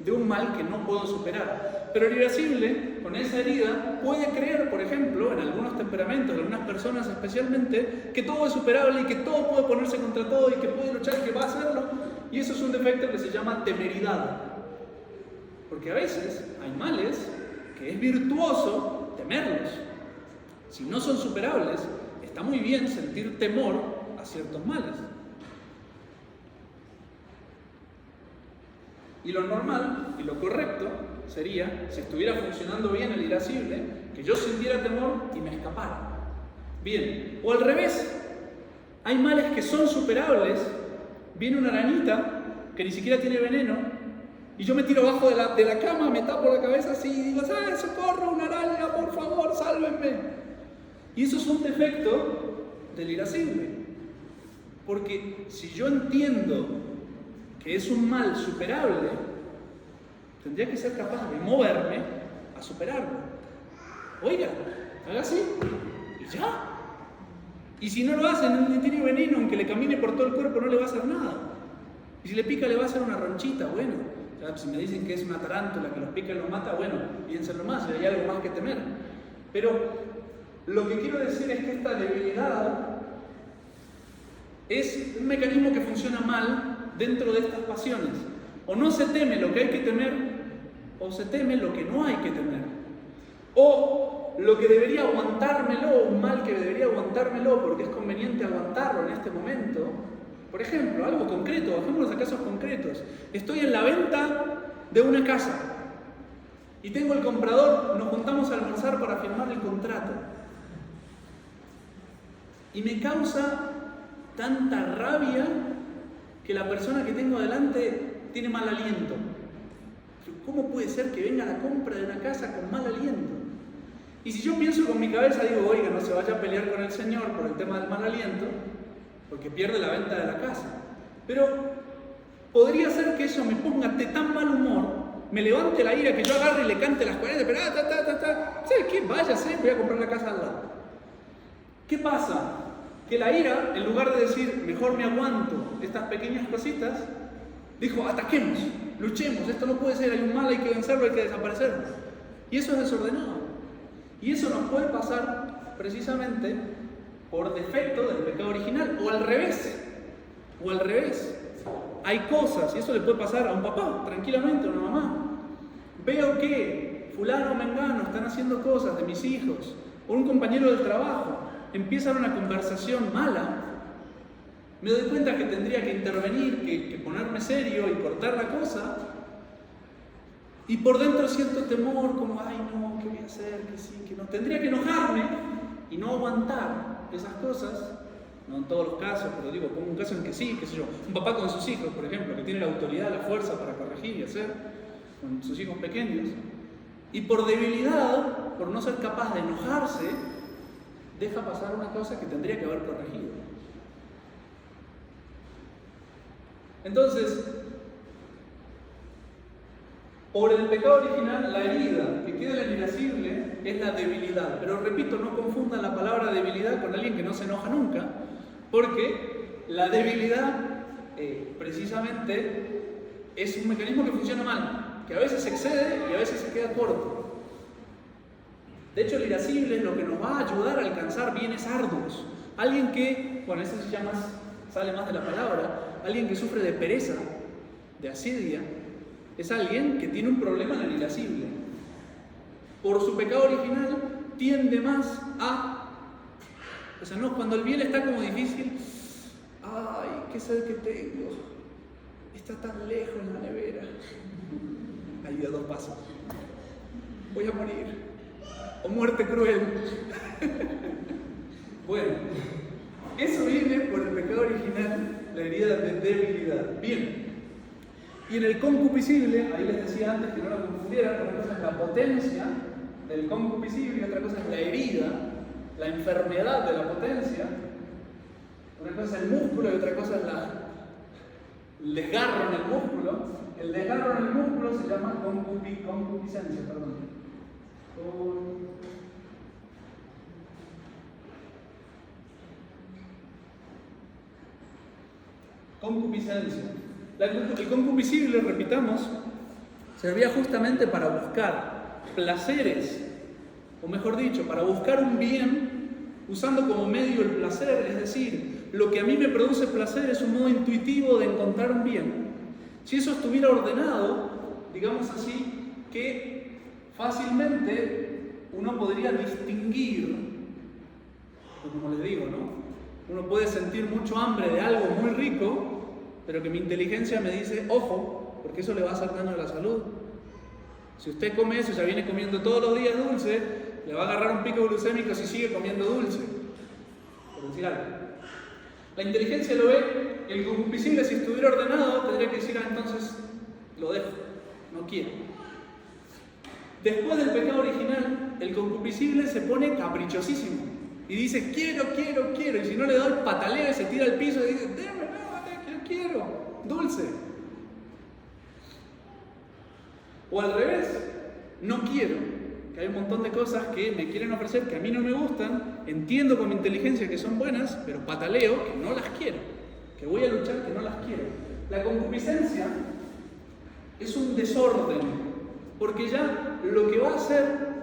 de un mal que no puedo superar. Pero el irascible, con esa herida, puede creer, por ejemplo, en algunos temperamentos, en algunas personas especialmente, que todo es superable y que todo puede ponerse contra todo y que puede luchar y que va a hacerlo. Y eso es un defecto que se llama temeridad. Porque a veces hay males que es virtuoso temerlos. Si no son superables, está muy bien sentir temor a ciertos males. Y lo normal y lo correcto sería, si estuviera funcionando bien el irascible, que yo sintiera temor y me escapara. Bien, o al revés, hay males que son superables, viene una arañita que ni siquiera tiene veneno, y yo me tiro abajo de la cama, me tapo la cabeza así y digo, ¡ay, socorro, una araña, por favor, sálvenme! Y eso es un defecto del irascible. Porque si yo entiendo que es un mal superable, tendría que ser capaz de moverme a superarlo. Oiga, haga así y ya. Y si no lo hace, no tiene veneno, aunque le camine por todo el cuerpo no le va a hacer nada. Y si le pica le va a hacer una ronchita, bueno. Si me dicen que es una tarántula que los pica y los mata, bueno, piénsenlo más, hay algo más que temer. Pero lo que quiero decir es que esta debilidad es un mecanismo que funciona mal dentro de estas pasiones. O no se teme lo que hay que temer, o se teme lo que no hay que temer. O lo que debería aguantármelo, un mal que debería aguantármelo porque es conveniente aguantarlo en este momento. Por ejemplo, algo concreto, bajémonos a casos concretos. Estoy en la venta de una casa y tengo el comprador, nos juntamos a almorzar para firmar el contrato. Y me causa tanta rabia que la persona que tengo delante tiene mal aliento. ¿Cómo puede ser que venga la compra de una casa con mal aliento? Y si yo pienso con mi cabeza, digo, oiga, no se vaya a pelear con el Señor por el tema del mal aliento, porque pierde la venta de la casa. Pero podría ser que eso me ponga de tan mal humor, me levante la ira, que yo agarre y le cante las 40, pero ¿sabes qué? Váyase, voy a comprar la casa al lado. ¿Qué pasa? Que la ira, en lugar de decir, mejor me aguanto estas pequeñas cositas, dijo, ataquemos, luchemos, esto no puede ser, hay un mal, hay que vencerlo, hay que desaparecerlo. Y eso es desordenado. Y eso nos puede pasar precisamente por defecto del pecado original, o al revés. Hay cosas, y eso le puede pasar a un papá, tranquilamente, a una mamá. Veo que fulano o mengano están haciendo cosas de mis hijos, o un compañero del trabajo, empiezan una conversación mala, me doy cuenta que tendría que intervenir, que ponerme serio y cortar la cosa, y por dentro siento temor, como, ay no, ¿qué voy a hacer? Que sí, que no. Tendría que enojarme y no aguantar esas cosas, no en todos los casos, pero digo, pongo un caso en que sí, qué sé yo, un papá con sus hijos, por ejemplo, que tiene la autoridad, la fuerza para corregir y hacer con sus hijos pequeños, y por debilidad, por no ser capaz de enojarse, deja pasar una cosa que tendría que haber corregido. Entonces, Por el pecado original, la herida que queda en el irascible es la debilidad. Pero repito, no confundan la palabra debilidad con alguien que no se enoja nunca, porque la debilidad precisamente es un mecanismo que funciona mal, que a veces se excede y a veces se queda corto. De hecho, el irascible es lo que nos va a ayudar a alcanzar bienes arduos. Alguien que, bueno, eso ya sale más de la palabra, alguien que sufre de pereza, de asidia, es alguien que tiene un problema en el irascible. Por su pecado original tiende más a... O sea, no, cuando el bien está como difícil, ¡ay, qué sed que tengo! Está tan lejos en la nevera. Ahí a 2 pasos. Voy a morir. O muerte cruel. Bueno, eso viene por el pecado original, la herida de debilidad. Bien. Y en el concupiscible, ahí les decía antes que no lo confundieran, una cosa es la potencia del concupiscible y otra cosa es la herida, la enfermedad de la potencia. Una cosa es el músculo y otra cosa es el desgarro en el músculo. El desgarro en el músculo se llama concupiscencia, concupiscencia. El concupiscible, repitamos, servía justamente para buscar placeres, o mejor dicho, para buscar un bien usando como medio el placer, es decir, lo que a mí me produce placer es un modo intuitivo de encontrar un bien. Si eso estuviera ordenado, digamos así, que fácilmente uno podría distinguir, como les digo, ¿no? Uno puede sentir mucho hambre de algo muy rico, pero que mi inteligencia me dice, ojo, porque eso le va a hacer daño a la salud. Si usted come eso y ya viene comiendo todos los días dulce, le va a agarrar un pico glucémico si sigue comiendo dulce. Por decir algo. La inteligencia lo ve, el concupiscible, si estuviera ordenado, tendría que decir, entonces lo dejo, no quiero. Después del pecado original, el concupiscible se pone caprichosísimo y dice, quiero, y si no le doy pataleo y se tira al piso y dice, déjame, no, quiero, dulce. O al revés, no quiero, que hay un montón de cosas que me quieren ofrecer que a mí no me gustan, entiendo con mi inteligencia que son buenas, pero pataleo que no las quiero, que voy a luchar que no las quiero. La concupiscencia es un desorden, porque ya lo que va a hacer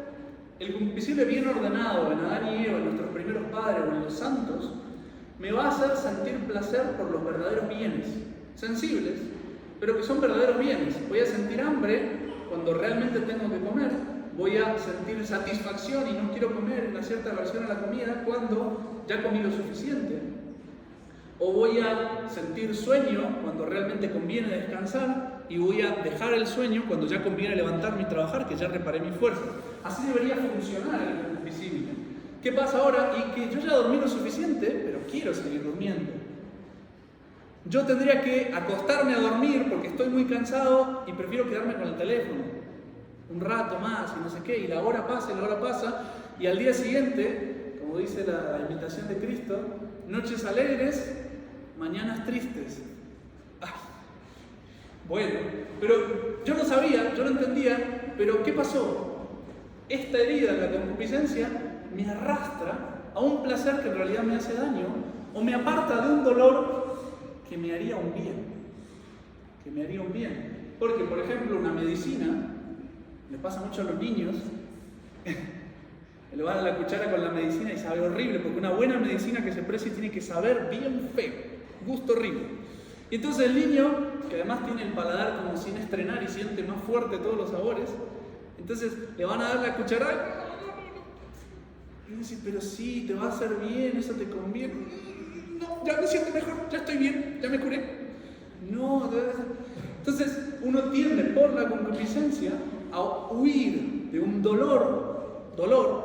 el concupiscible bien ordenado en Adán y Eva, en nuestros primeros padres o en los santos, me va a hacer sentir placer por los verdaderos bienes, sensibles, pero que son verdaderos bienes. Voy a sentir hambre cuando realmente tengo que comer, voy a sentir satisfacción y no quiero comer una cierta aversión a la comida cuando ya comí lo suficiente, o voy a sentir sueño cuando realmente conviene descansar y voy a dejar el sueño cuando ya conviene levantarme y trabajar, que ya reparé mi fuerza. Así debería funcionar el concupiscible. ¿Qué pasa ahora? Y que yo ya dormí lo suficiente, pero quiero seguir durmiendo. Yo tendría que acostarme a dormir porque estoy muy cansado y prefiero quedarme con el teléfono un rato más y no sé qué, y la hora pasa, y al día siguiente, como dice la invitación de Cristo, noches alegres, mañanas tristes. Ay. Bueno, pero yo no sabía, yo no entendía, pero ¿qué pasó? Esta herida, la concupiscencia, me arrastra a un placer que en realidad me hace daño, o me aparta de un dolor que me haría un bien. Porque, por ejemplo, una medicina, le pasa mucho a los niños, le van a la cuchara con la medicina y sabe horrible, porque una buena medicina que se precie tiene que saber bien feo, gusto horrible. Y entonces el niño, que además tiene el paladar como sin estrenar y siente más fuerte todos los sabores, entonces le van a dar la cuchara y dice, pero sí, te va a hacer bien, eso te conviene. No, ya me siento mejor, ya estoy bien, ya me curé. No, entonces uno tiende por la concupiscencia a huir de un dolor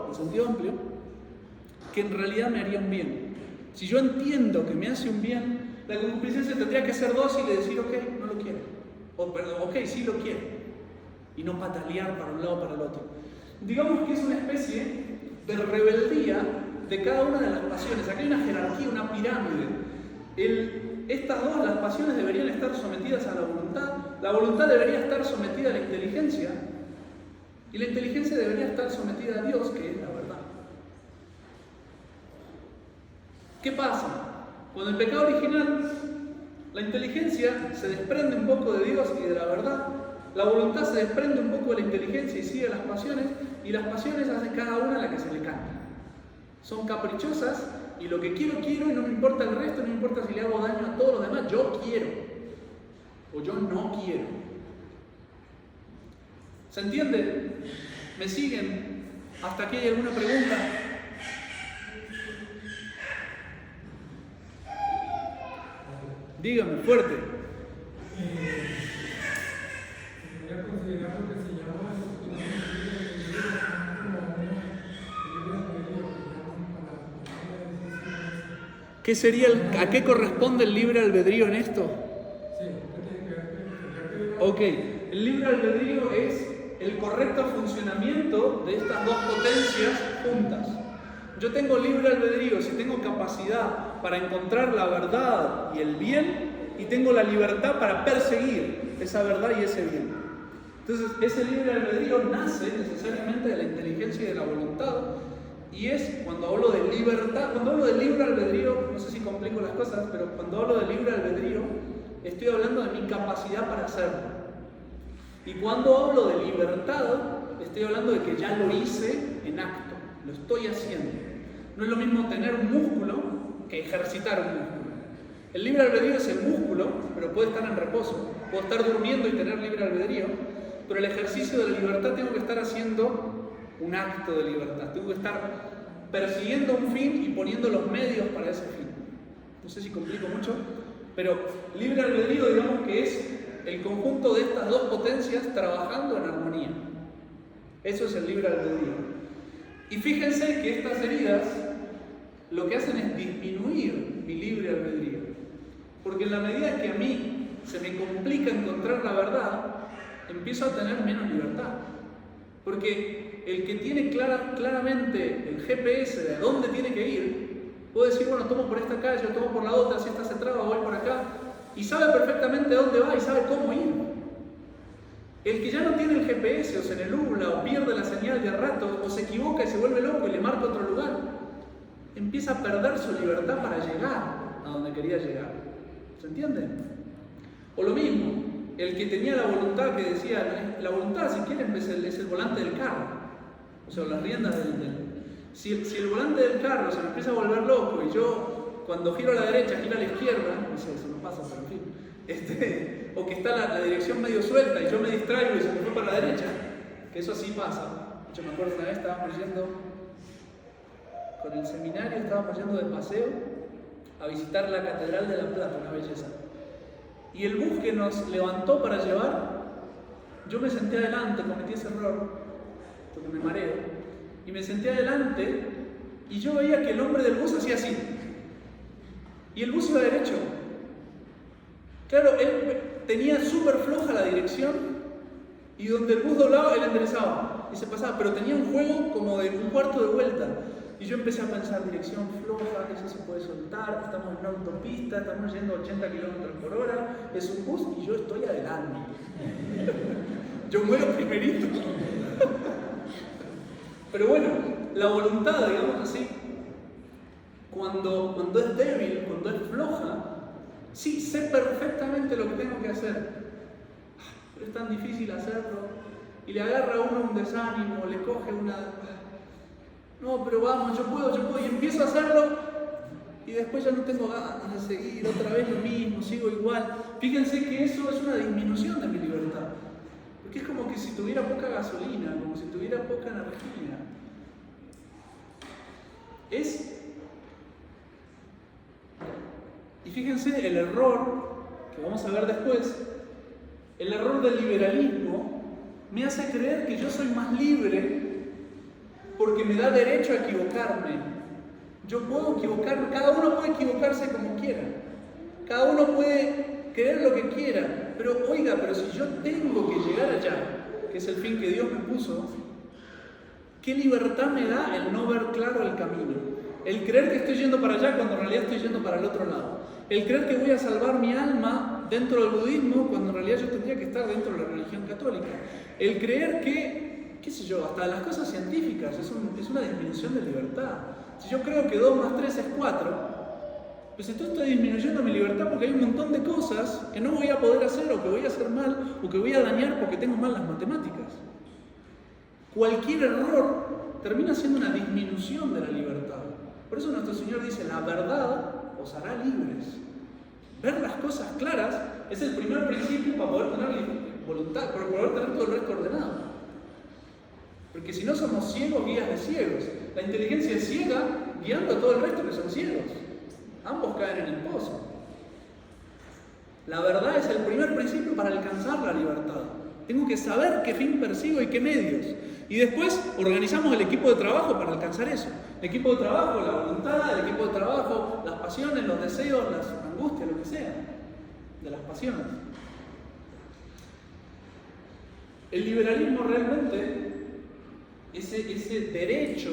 en sentido amplio, que en realidad me haría un bien. Si yo entiendo que me hace un bien, la concupiscencia tendría que ser dócil y decir, ok, no lo quiero. O perdón, ok, sí lo quiero. Y no patalear para un lado o para el otro. Digamos que es una especie de rebeldía de cada una de las pasiones. Aquí hay una jerarquía, una pirámide. Estas dos, las pasiones, deberían estar sometidas a la voluntad. la voluntad debería estar sometida a la inteligencia y la inteligencia debería estar sometida a Dios, que es la verdad. ¿Qué pasa? Con el pecado original, la inteligencia se desprende un poco de Dios y de la verdad, la voluntad se desprende un poco de la inteligencia y sigue las pasiones, y las pasiones hacen cada una la que se le canta. Son caprichosas y lo que quiero, quiero, y no me importa el resto, no me importa si le hago daño a todos los demás, yo quiero o yo no quiero. ¿Se entiende? ¿Me siguen? ¿Hasta aquí hay alguna pregunta? Dígame, fuerte. ¿Qué sería ¿a qué corresponde el libre albedrío en esto? Ok, el libre albedrío es el correcto funcionamiento de estas dos potencias juntas. Yo tengo libre albedrío si tengo capacidad para encontrar la verdad y el bien, y tengo la libertad para perseguir esa verdad y ese bien. Entonces, ese libre albedrío nace necesariamente de la inteligencia y de la voluntad, y es cuando hablo de libertad, cuando hablo de libre albedrío, no sé si complico las cosas, pero cuando hablo de libre albedrío, estoy hablando de mi capacidad para hacerlo. Y cuando hablo de libertad, estoy hablando de que ya lo hice en acto, lo estoy haciendo. No es lo mismo tener un músculo que ejercitar un músculo. El libre albedrío es el músculo, pero puede estar en reposo. Puedo estar durmiendo y tener libre albedrío, pero el ejercicio de la libertad tengo que estar haciendo un acto de libertad. Tengo que estar persiguiendo un fin y poniendo los medios para ese fin. No sé si complico mucho, pero libre albedrío, digamos que es el conjunto de estas dos potencias trabajando en armonía. Eso es el libre albedrío. Y fíjense que estas heridas lo que hacen es disminuir mi libre albedrío. Porque en la medida que a mí se me complica encontrar la verdad, empiezo a tener menos libertad. Porque el que tiene claramente el GPS de a dónde tiene que ir, puede decir, bueno, tomo por esta calle o tomo por la otra, si esta se traba voy por acá, y sabe perfectamente dónde va y sabe cómo ir. El que ya no tiene el GPS o se le nubla o pierde la señal de a rato o se equivoca y se vuelve loco y le marca otro lugar, empieza a perder su libertad para llegar a donde quería llegar. ¿Se entiende? O lo mismo, el que tenía la voluntad que decía, la voluntad si quieren es el volante del carro, o sea, las riendas si el volante del carro se me empieza a volver loco y yo cuando giro a la derecha, giro a la izquierda, no sé, eso no pasa, pero en fin, o que está la dirección medio suelta y yo me distraigo y se me fue para la derecha, que eso sí pasa. Yo me acuerdo una vez estábamos yendo con el seminario, estábamos yendo de paseo a visitar la Catedral de La Plata, una belleza. Y el bus que nos levantó para llevar, yo me senté adelante, cometí ese error, porque me mareo, y me senté adelante y yo veía que el hombre del bus hacía así. Y el bus iba derecho. Claro, él tenía súper floja la dirección y donde el bus doblaba, él enderezaba y se pasaba, pero tenía un juego como de un cuarto de vuelta. Y yo empecé a pensar, dirección floja, eso se puede soltar, estamos en una autopista, estamos yendo a 80 km/h, es un bus y yo estoy adelante. Yo muero primerito. Pero bueno, la voluntad, digamos así, cuando es débil, cuando es floja, sí, sé perfectamente lo que tengo que hacer, pero es tan difícil hacerlo, y le agarra a uno un desánimo, le coge una... No, pero vamos, yo puedo, y empiezo a hacerlo, y después ya no tengo ganas de seguir, otra vez lo mismo, sigo igual. Fíjense que eso es una disminución de mi libertad, porque es como que si tuviera poca gasolina, como si tuviera poca energía. Y fíjense el error, que vamos a ver después, el error del liberalismo me hace creer que yo soy más libre porque me da derecho a equivocarme. Yo puedo equivocarme, cada uno puede equivocarse como quiera, cada uno puede creer lo que quiera, pero oiga, pero si yo tengo que llegar allá, que es el fin que Dios me puso, ¿qué libertad me da el no ver claro el camino? El creer que estoy yendo para allá cuando en realidad estoy yendo para el otro lado. El creer que voy a salvar mi alma dentro del budismo cuando en realidad yo tendría que estar dentro de la religión católica. El creer que, qué sé yo, hasta las cosas científicas es una disminución de libertad. Si yo creo que 2 más 3 es 4, pues entonces estoy disminuyendo mi libertad porque hay un montón de cosas que no voy a poder hacer o que voy a hacer mal o que voy a dañar porque tengo mal las matemáticas. Cualquier error termina siendo una disminución de la libertad. Por eso nuestro Señor dice, la verdad os hará libres. Ver las cosas claras es el primer principio para poder tener voluntad, para poder tener todo el resto ordenado. Porque si no somos ciegos, guías de ciegos. La inteligencia es ciega guiando a todo el resto que son ciegos. Ambos caen en el pozo. La verdad es el primer principio para alcanzar la libertad. Tengo que saber qué fin persigo y qué medios. Y después organizamos el equipo de trabajo para alcanzar eso. El equipo de trabajo, la voluntad, el equipo de trabajo, las pasiones, los deseos, las angustias, lo que sea, de las pasiones. El liberalismo realmente, ese derecho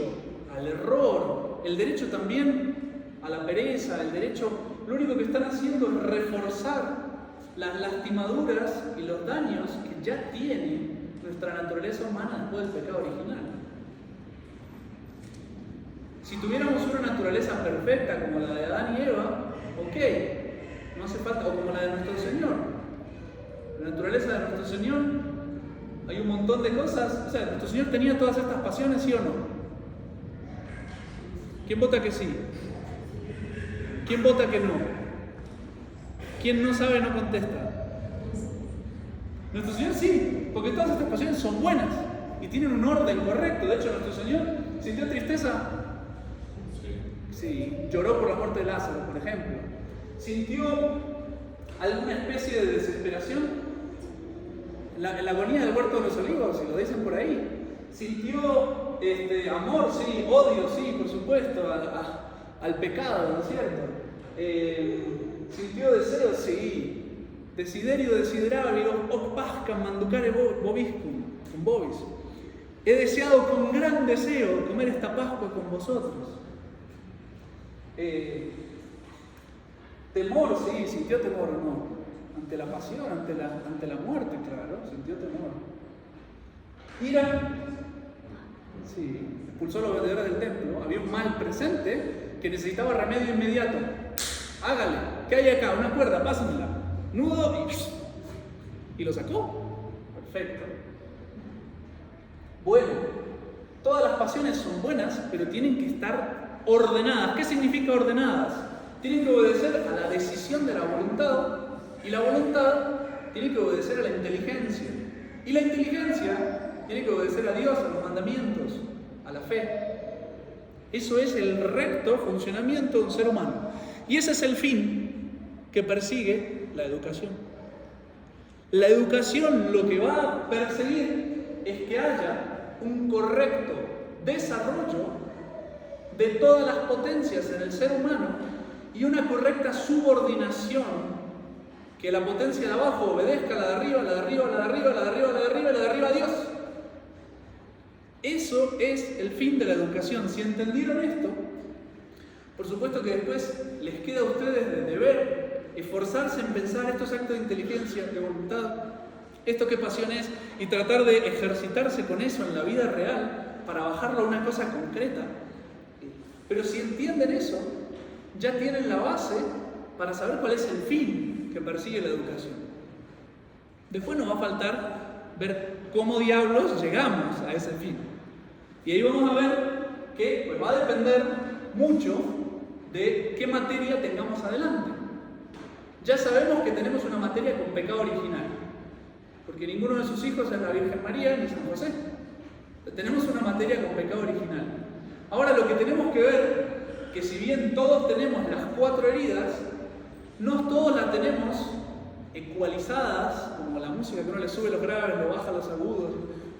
al error, el derecho también a la pereza, el derecho, lo único que están haciendo es reforzar las lastimaduras y los daños que ya tiene nuestra naturaleza humana después del pecado original. Si tuviéramos una naturaleza perfecta como la de Adán y Eva, ok, no hace falta, o como la de nuestro Señor. La naturaleza de nuestro Señor, hay un montón de cosas, o sea, nuestro Señor tenía todas estas pasiones, ¿sí o no? ¿Quién vota que sí? ¿Quién vota que no? ¿Quién no sabe no contesta? Nuestro Señor sí, porque todas estas pasiones son buenas y tienen un orden correcto. De hecho, nuestro Señor sintió tristeza. Sí, lloró por la muerte de Lázaro, por ejemplo. Sintió alguna especie de desesperación en la agonía del huerto de los olivos, si lo dicen por ahí. Sintió amor, sí, odio, sí, por supuesto, al pecado, ¿no es cierto? Sintió deseo, sí. Desiderio desiderabile, hoc pascam manducare vobiscum, con vobis. He deseado con gran deseo comer esta Pascua con vosotros. Temor, sí, sintió temor o no. Ante la pasión, ante la muerte, claro, sintió temor. Ira, sí, expulsó a los vendedores del templo. Había un mal presente que necesitaba remedio inmediato. Hágale, ¿qué hay acá? Una cuerda, pásenla. Nudo y lo sacó. Perfecto. Bueno, todas las pasiones son buenas, pero tienen que estar ordenadas. ¿Qué significa ordenadas? Tienen que obedecer a la decisión de la voluntad, y la voluntad tiene que obedecer a la inteligencia, y la inteligencia tiene que obedecer a Dios, a los mandamientos, a la fe. Eso es el recto funcionamiento de un ser humano, y ese es el fin que persigue la educación. La educación lo que va a perseguir es que haya un correcto desarrollo de todas las potencias en el ser humano y una correcta subordinación, que la potencia de abajo obedezca a la de arriba, la de arriba, la de arriba, la de arriba, la de arriba, la de arriba a Dios. Eso es el fin de la educación. Si entendieron esto, por supuesto que después les queda a ustedes de deber esforzarse en pensar estos actos de inteligencia, de voluntad, esto qué pasión es, y tratar de ejercitarse con eso en la vida real para bajarlo a una cosa concreta. Pero si entienden eso, ya tienen la base para saber cuál es el fin que persigue la educación. Después nos va a faltar ver cómo diablos llegamos a ese fin. Y ahí vamos a ver que pues, va a depender mucho de qué materia tengamos adelante. Ya sabemos que tenemos una materia con pecado original, porque ninguno de sus hijos es la Virgen María ni San José. Tenemos una materia con pecado original. Ahora lo que tenemos que ver, que si bien todos tenemos las 4 heridas, no todos las tenemos ecualizadas, como la música que uno le sube los graves, le baja los agudos,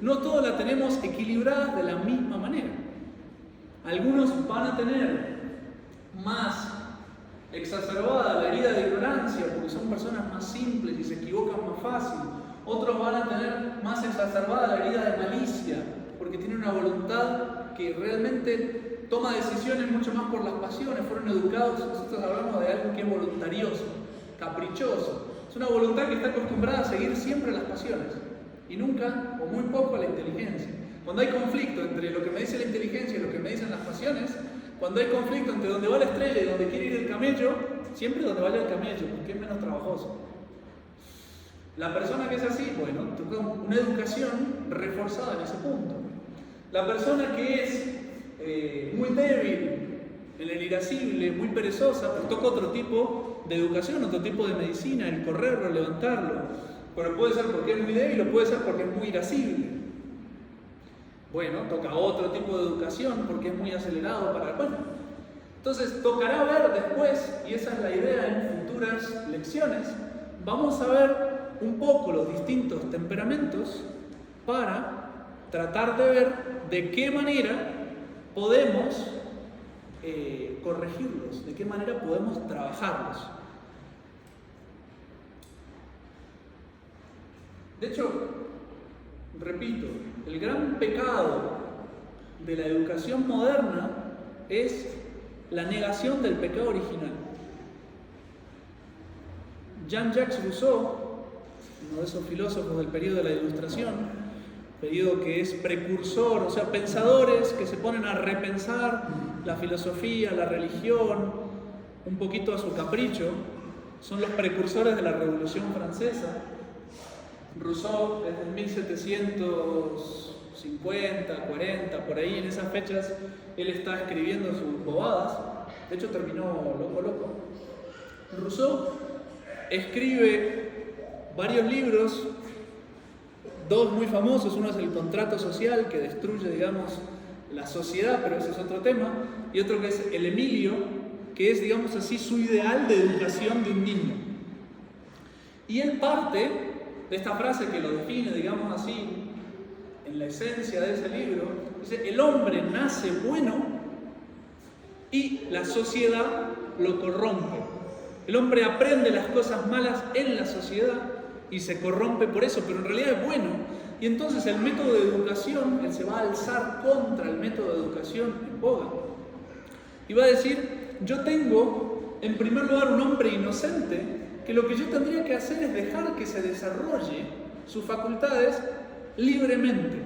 no todos las tenemos equilibradas de la misma manera. Algunos van a tener más exacerbada la herida de ignorancia, porque son personas más simples y se equivocan más fácil. Otros van a tener más exacerbada la herida de malicia, porque tienen una voluntad que realmente toma decisiones mucho más por las pasiones, fueron educados. Nosotros hablamos de algo que es voluntarioso, caprichoso. Es una voluntad que está acostumbrada a seguir siempre las pasiones y nunca o muy poco a la inteligencia. Cuando hay conflicto entre lo que me dice la inteligencia y lo que me dicen las pasiones, cuando hay conflicto entre donde va la estrella y donde quiere ir el camello, siempre donde vaya el camello, porque es menos trabajoso. La persona que es así, bueno, toca una educación reforzada en ese punto. La persona que es muy débil, en el irascible, muy perezosa, pues toca otro tipo de educación, otro tipo de medicina, el correrlo, el levantarlo. Pero puede ser porque es muy débil o puede ser porque es muy irascible. Bueno, toca otro tipo de educación porque es muy acelerado para... Bueno, entonces tocará ver después, y esa es la idea en futuras lecciones, vamos a ver un poco los distintos temperamentos para tratar de ver de qué manera podemos corregirlos, de qué manera podemos trabajarlos. De hecho, repito, el gran pecado de la educación moderna es la negación del pecado original. Jean-Jacques Rousseau, uno de esos filósofos del periodo de la Ilustración, periodo que es precursor, o sea, pensadores que se ponen a repensar la filosofía, la religión, un poquito a su capricho, son los precursores de la Revolución Francesa. Rousseau, desde 1750, 40, por ahí en esas fechas, él está escribiendo sus bobadas. De hecho, terminó loco. Rousseau escribe varios libros, dos muy famosos. Uno es El Contrato Social, que destruye, digamos, la sociedad, pero ese es otro tema, y otro que es El Emilio, que es, digamos así, su ideal de educación de un niño. Y él parte de esta frase que lo define, digamos así, en la esencia de ese libro, dice: el hombre nace bueno y la sociedad lo corrompe. El hombre aprende las cosas malas en la sociedad y se corrompe por eso, pero en realidad es bueno. Y entonces el método de educación, él se va a alzar contra el método de educación en boga. Y va a decir: yo tengo, en primer lugar, un hombre inocente, que lo que yo tendría que hacer es dejar que se desarrolle sus facultades libremente.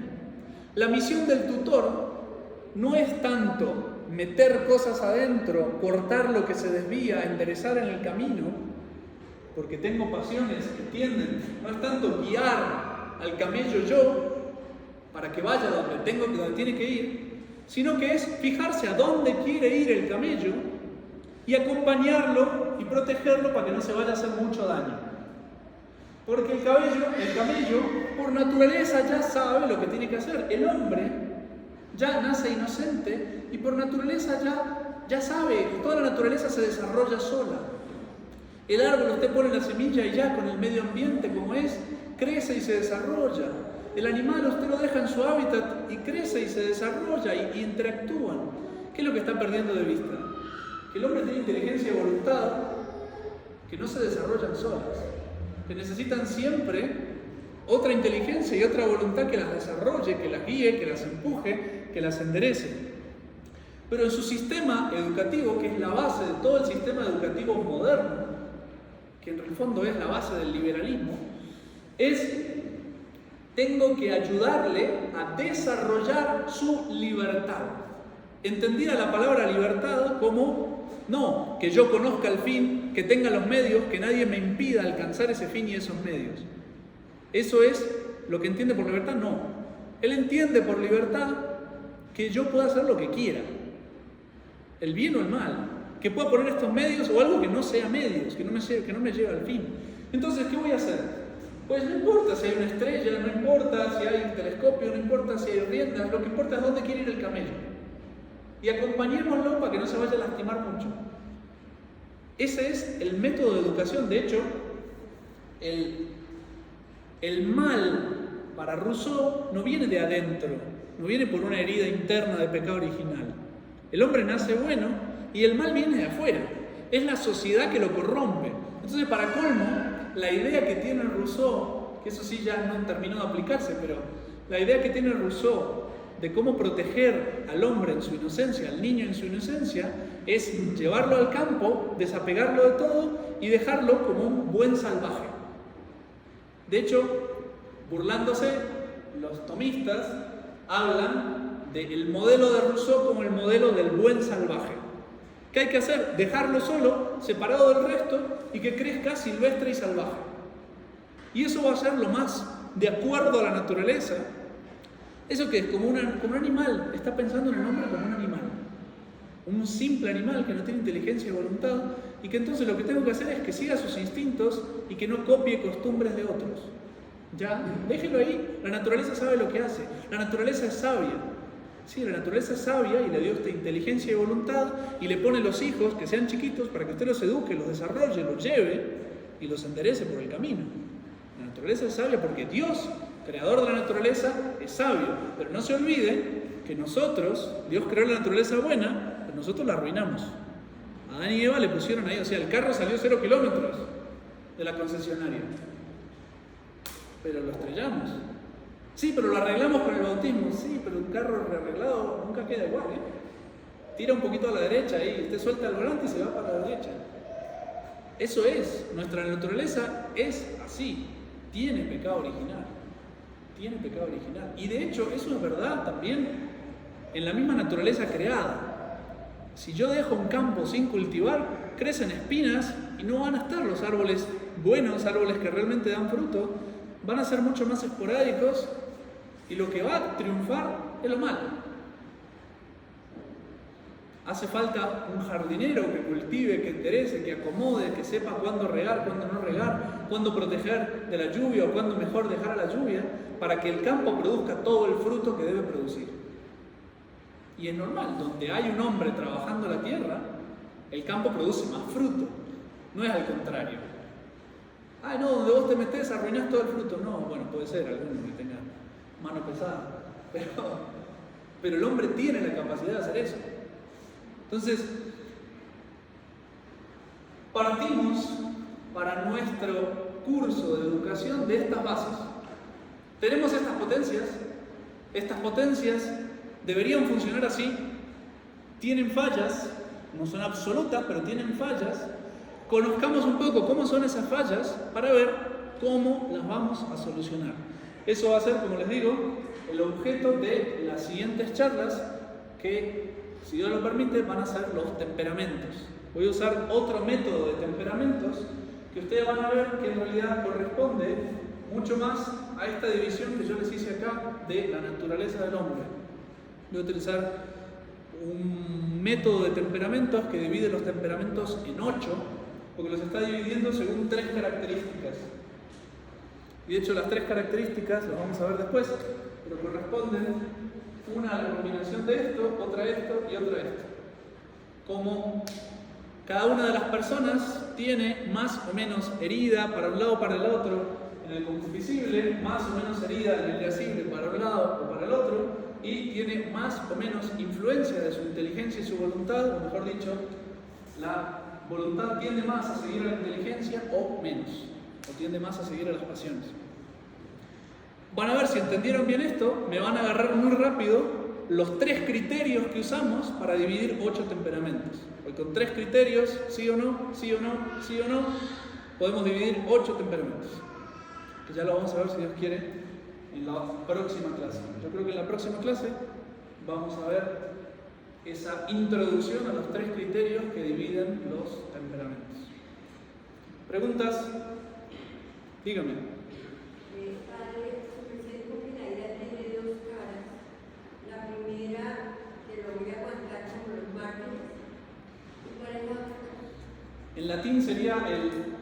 La misión del tutor no es tanto meter cosas adentro, cortar lo que se desvía, enderezar en el camino, porque tengo pasiones que tienden, no es tanto guiar al camello yo para que vaya donde tiene que ir, sino que es fijarse a dónde quiere ir el camello y acompañarlo y protegerlo para que no se vaya a hacer mucho daño. Porque el camello por naturaleza ya sabe lo que tiene que hacer. El hombre ya nace inocente y por naturaleza ya sabe, toda la naturaleza se desarrolla sola. El árbol, usted pone la semilla y ya con el medio ambiente como es, crece y se desarrolla. El animal usted lo deja en su hábitat y crece y se desarrolla y interactúan. ¿Qué es lo que está perdiendo de vista? Que el hombre tiene inteligencia y voluntad que no se desarrollan solas, que necesitan siempre otra inteligencia y otra voluntad que las desarrolle, que las guíe, que las empuje, que las enderece. Pero en su sistema educativo, que es la base de todo el sistema educativo moderno, que en el fondo es la base del liberalismo, tengo que ayudarle a desarrollar su libertad. Entendida la palabra libertad como, no, que yo conozca el fin, que tenga los medios, que nadie me impida alcanzar ese fin y esos medios. ¿Eso es lo que entiende por libertad? No. Él entiende por libertad que yo pueda hacer lo que quiera, el bien o el mal, que pueda poner estos medios o algo que no sea medios, que no me lleve al fin. Entonces, ¿qué voy a hacer? Pues no importa si hay una estrella, no importa si hay un telescopio, no importa si hay riendas, lo que importa es dónde quiere ir el camello. Y acompañémoslo para que no se vaya a lastimar mucho. Ese es el método de educación. De hecho, el mal para Rousseau no viene de adentro, no viene por una herida interna de pecado original. El hombre nace bueno y el mal viene de afuera. Es la sociedad que lo corrompe. Entonces, para colmo, la idea que tiene Rousseau, que eso sí ya no terminó de aplicarse, pero la idea que tiene Rousseau de cómo proteger al hombre en su inocencia, al niño en su inocencia, es llevarlo al campo, desapegarlo de todo y dejarlo como un buen salvaje. De hecho, burlándose, los tomistas hablan del modelo de Rousseau como el modelo del buen salvaje. ¿Qué hay que hacer? Dejarlo solo, separado del resto, y que crezca silvestre y salvaje. Y eso va a ser lo más de acuerdo a la naturaleza. ¿Eso qué es? Como un animal. Está pensando en el hombre como un animal. Un simple animal que no tiene inteligencia y voluntad, y que entonces lo que tengo que hacer es que siga sus instintos y que no copie costumbres de otros. Ya, déjelo ahí. La naturaleza sabe lo que hace. La naturaleza es sabia. Sí, la naturaleza es sabia y le dio esta inteligencia y voluntad y le pone los hijos que sean chiquitos para que usted los eduque, los desarrolle, los lleve y los enderece por el camino. La naturaleza es sabia porque Dios, creador de la naturaleza, es sabio. Pero no se olvide que nosotros, Dios creó la naturaleza buena, pero nosotros la arruinamos. A Adán y Eva le pusieron ahí, o sea, el carro salió 0 kilómetros de la concesionaria. Pero lo estrellamos. Sí, pero lo arreglamos con el bautismo. Sí, pero un carro arreglado nunca queda igual, ¿eh? Tira un poquito a la derecha y usted suelta el volante y se va para la derecha. Eso es, nuestra naturaleza es así. Tiene pecado original. Tiene pecado original. Y de hecho, eso es verdad también en la misma naturaleza creada. Si yo dejo un campo sin cultivar, crecen espinas y no van a estar los árboles buenos, árboles que realmente dan fruto. Van a ser mucho más esporádicos y lo que va a triunfar es lo malo. Hace falta un jardinero que cultive, que enderece, que acomode, que sepa cuándo regar, cuándo no regar, cuándo proteger de la lluvia o cuándo mejor dejar a la lluvia para que el campo produzca todo el fruto que debe producir. Y es normal, donde hay un hombre trabajando la tierra, el campo produce más fruto, no es al contrario. Ay, no, donde vos te metés arruinás todo el fruto. No, bueno, puede ser alguno que tenga mano pesada, pero el hombre tiene la capacidad de hacer eso. Entonces, partimos para nuestro curso de educación de estas bases. Tenemos estas potencias deberían funcionar así, tienen fallas, no son absolutas, pero tienen fallas. Conozcamos un poco cómo son esas fallas para ver cómo las vamos a solucionar. Eso va a ser, como les digo, el objeto de las siguientes charlas que, si Dios lo permite, van a ser los temperamentos. Voy a usar otro método de temperamentos que ustedes van a ver que en realidad corresponde mucho más a esta división que yo les hice acá de la naturaleza del hombre. Voy a utilizar un método de temperamentos que divide los temperamentos en 8, porque los está dividiendo según 3 características. Y de hecho las 3 características las vamos a ver después, pero corresponden una a la combinación de esto, otra a esto y otra a esto. Como cada una de las personas tiene más o menos herida para un lado o para el otro en el concupiscible, más o menos herida en el irascible para un lado o para el otro, y tiene más o menos influencia de su inteligencia y su voluntad, o mejor dicho, la voluntad tiende más a seguir a la inteligencia o menos, o tiende más a seguir a las pasiones. Van a ver, si entendieron bien esto, me van a agarrar muy rápido los 3 criterios que usamos para dividir 8 temperamentos. Porque con 3 criterios, sí o no, sí o no, sí o no, podemos dividir 8 temperamentos. Que ya lo vamos a ver, si Dios quiere, en la próxima clase. Yo creo que en la próxima clase vamos a ver esa introducción a los 3 criterios que dividen los temperamentos. ¿Preguntas? Dígame. Padre, suficiente que la ira tiene 2 caras. La primera, que lo voy a contar como los mártires. ¿Y cuál es la otra? En latín sería el...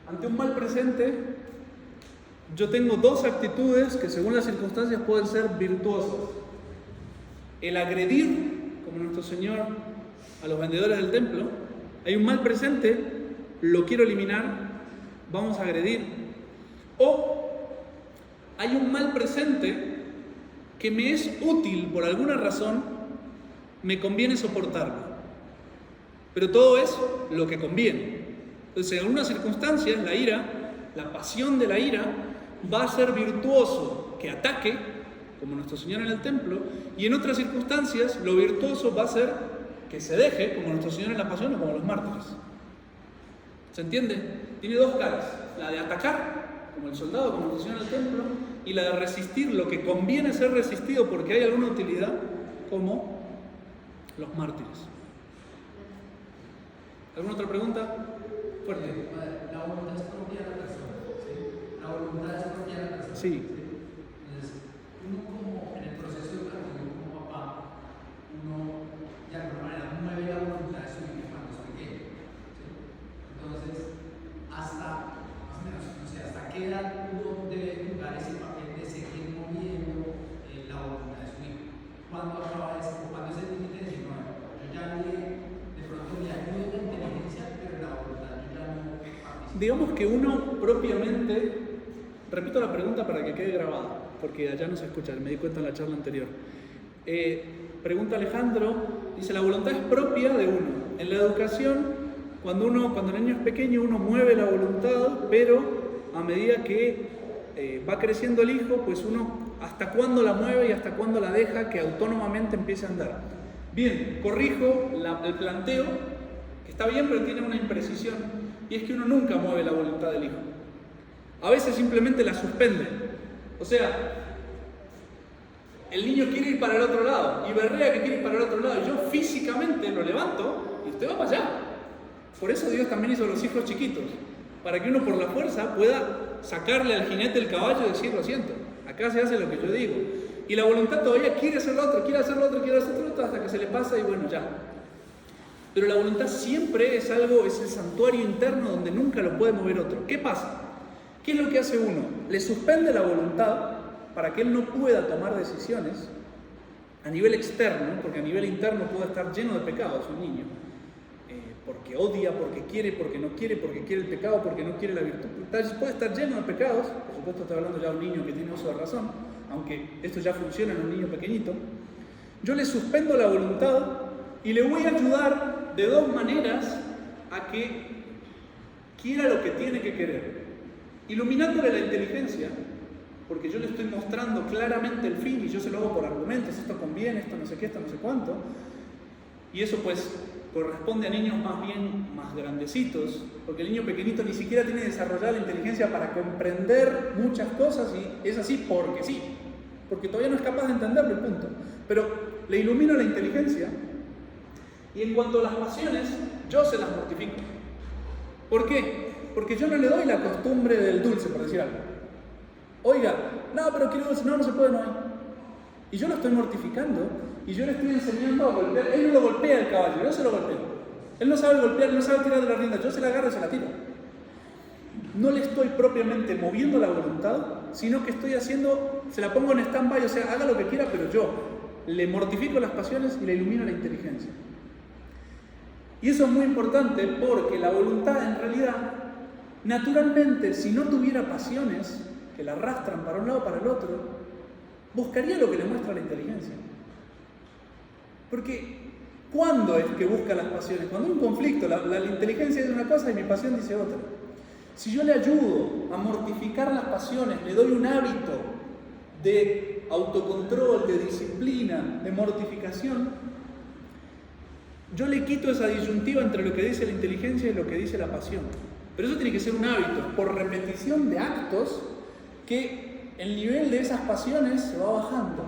Ante un mal presente, yo tengo 2 actitudes que según las circunstancias pueden ser virtuosas. El agredir, como nuestro Señor a los vendedores del templo. Hay un mal presente, lo quiero eliminar, vamos a agredir. O hay un mal presente que me es útil por alguna razón, me conviene soportarlo. Pero todo es lo que conviene. Entonces, en algunas circunstancias, la ira, la pasión de la ira, va a ser virtuoso que ataque, como nuestro Señor en el templo, y en otras circunstancias lo virtuoso va a ser que se deje, como nuestro Señor en la pasión o como los mártires. ¿Se entiende? Tiene dos caras, la de atacar, como el soldado, como nuestro Señor en el templo, y la de resistir lo que conviene ser resistido porque hay alguna utilidad, como los mártires. ¿Alguna otra pregunta? Fuerte. La voluntad es propia de la persona, ¿sí? La voluntad es propia de la persona. Sí. Entonces, uno como en el proceso educativo como papá, uno de alguna manera mueve la voluntad de su hijo cuando es pequeño, ¿sí? Entonces, hasta, más o menos, no sé, hasta qué edad uno debe jugar ese papel de seguir moviendo la voluntad de su hijo. ¿Cuándo acaba eso? ¿Cuándo es el límite de decir, no, yo ya de pronto le ayudo la inteligencia, pero la voluntad yo ya no participo? Digamos que uno propiamente, repito la pregunta para que quede grabada, porque allá no se escucha, me di cuenta en la charla anterior. Pregunta Alejandro, dice, la voluntad es propia de uno. En la educación, cuando el niño es pequeño, uno mueve la voluntad, pero a medida que va creciendo el hijo, pues uno hasta cuándo la mueve y hasta cuándo la deja que autónomamente empiece a andar. Bien, corrijo el planteo, que está bien, pero tiene una imprecisión, y es que uno nunca mueve la voluntad del hijo. A veces simplemente la suspende. O sea, el niño quiere ir para el otro lado y berrea que quiere ir para el otro lado, y yo físicamente lo levanto y usted va para allá. Por eso Dios también hizo los hijos chiquitos, para que uno por la fuerza pueda sacarle al jinete el caballo y decir, lo siento, acá se hace lo que yo digo. Y la voluntad todavía quiere hacer lo otro, quiere hacer lo otro, quiere hacer lo otro, hasta que se le pasa y bueno, ya. Pero la voluntad siempre es algo, es el santuario interno donde nunca lo puede mover otro. ¿Qué pasa? ¿Qué es lo que hace uno? Le suspende la voluntad para que él no pueda tomar decisiones a nivel externo, porque a nivel interno puede estar lleno de pecados un niño. Porque odia, porque no quiere, porque quiere el pecado, porque no quiere la virtud. Puede estar lleno de pecados, por supuesto estoy hablando ya de un niño que tiene uso de razón, aunque esto ya funciona en un niño pequeñito. Yo le suspendo la voluntad y le voy a ayudar de dos maneras a que quiera lo que tiene que querer. Iluminándole la inteligencia, porque yo le estoy mostrando claramente el fin y yo se lo hago por argumentos, esto conviene, esto no sé qué, esto no sé cuánto. Y eso pues corresponde a niños más grandecitos, porque el niño pequeñito ni siquiera tiene desarrollada la inteligencia para comprender muchas cosas y es así porque sí, porque todavía no es capaz de entenderlo, el punto. Pero le ilumino la inteligencia y en cuanto a las pasiones, yo se las mortifico. ¿Por qué? Porque yo no le doy la costumbre del dulce, por decir algo. Oiga, no, pero quiero dulce, no se puede, no hay. Y yo lo estoy mortificando y yo le estoy enseñando a golpear. Él no lo golpea el caballo, yo se lo golpeo. Él no sabe golpear, no sabe tirar de la rienda, yo se la agarro y se la tiro. No le estoy propiamente moviendo la voluntad, sino que estoy haciendo, se la pongo en stand-by, o sea, haga lo que quiera, pero yo le mortifico las pasiones y le ilumino la inteligencia. Y eso es muy importante porque la voluntad en realidad, naturalmente, si no tuviera pasiones que la arrastran para un lado o para el otro, buscaría lo que le muestra la inteligencia. Porque, ¿cuándo es que busca las pasiones? Cuando hay un conflicto, la inteligencia dice una cosa y mi pasión dice otra. Si yo le ayudo a mortificar las pasiones, le doy un hábito de autocontrol, de disciplina, de mortificación, yo le quito esa disyuntiva entre lo que dice la inteligencia y lo que dice la pasión. Pero eso tiene que ser un hábito, por repetición de actos, que el nivel de esas pasiones se va bajando.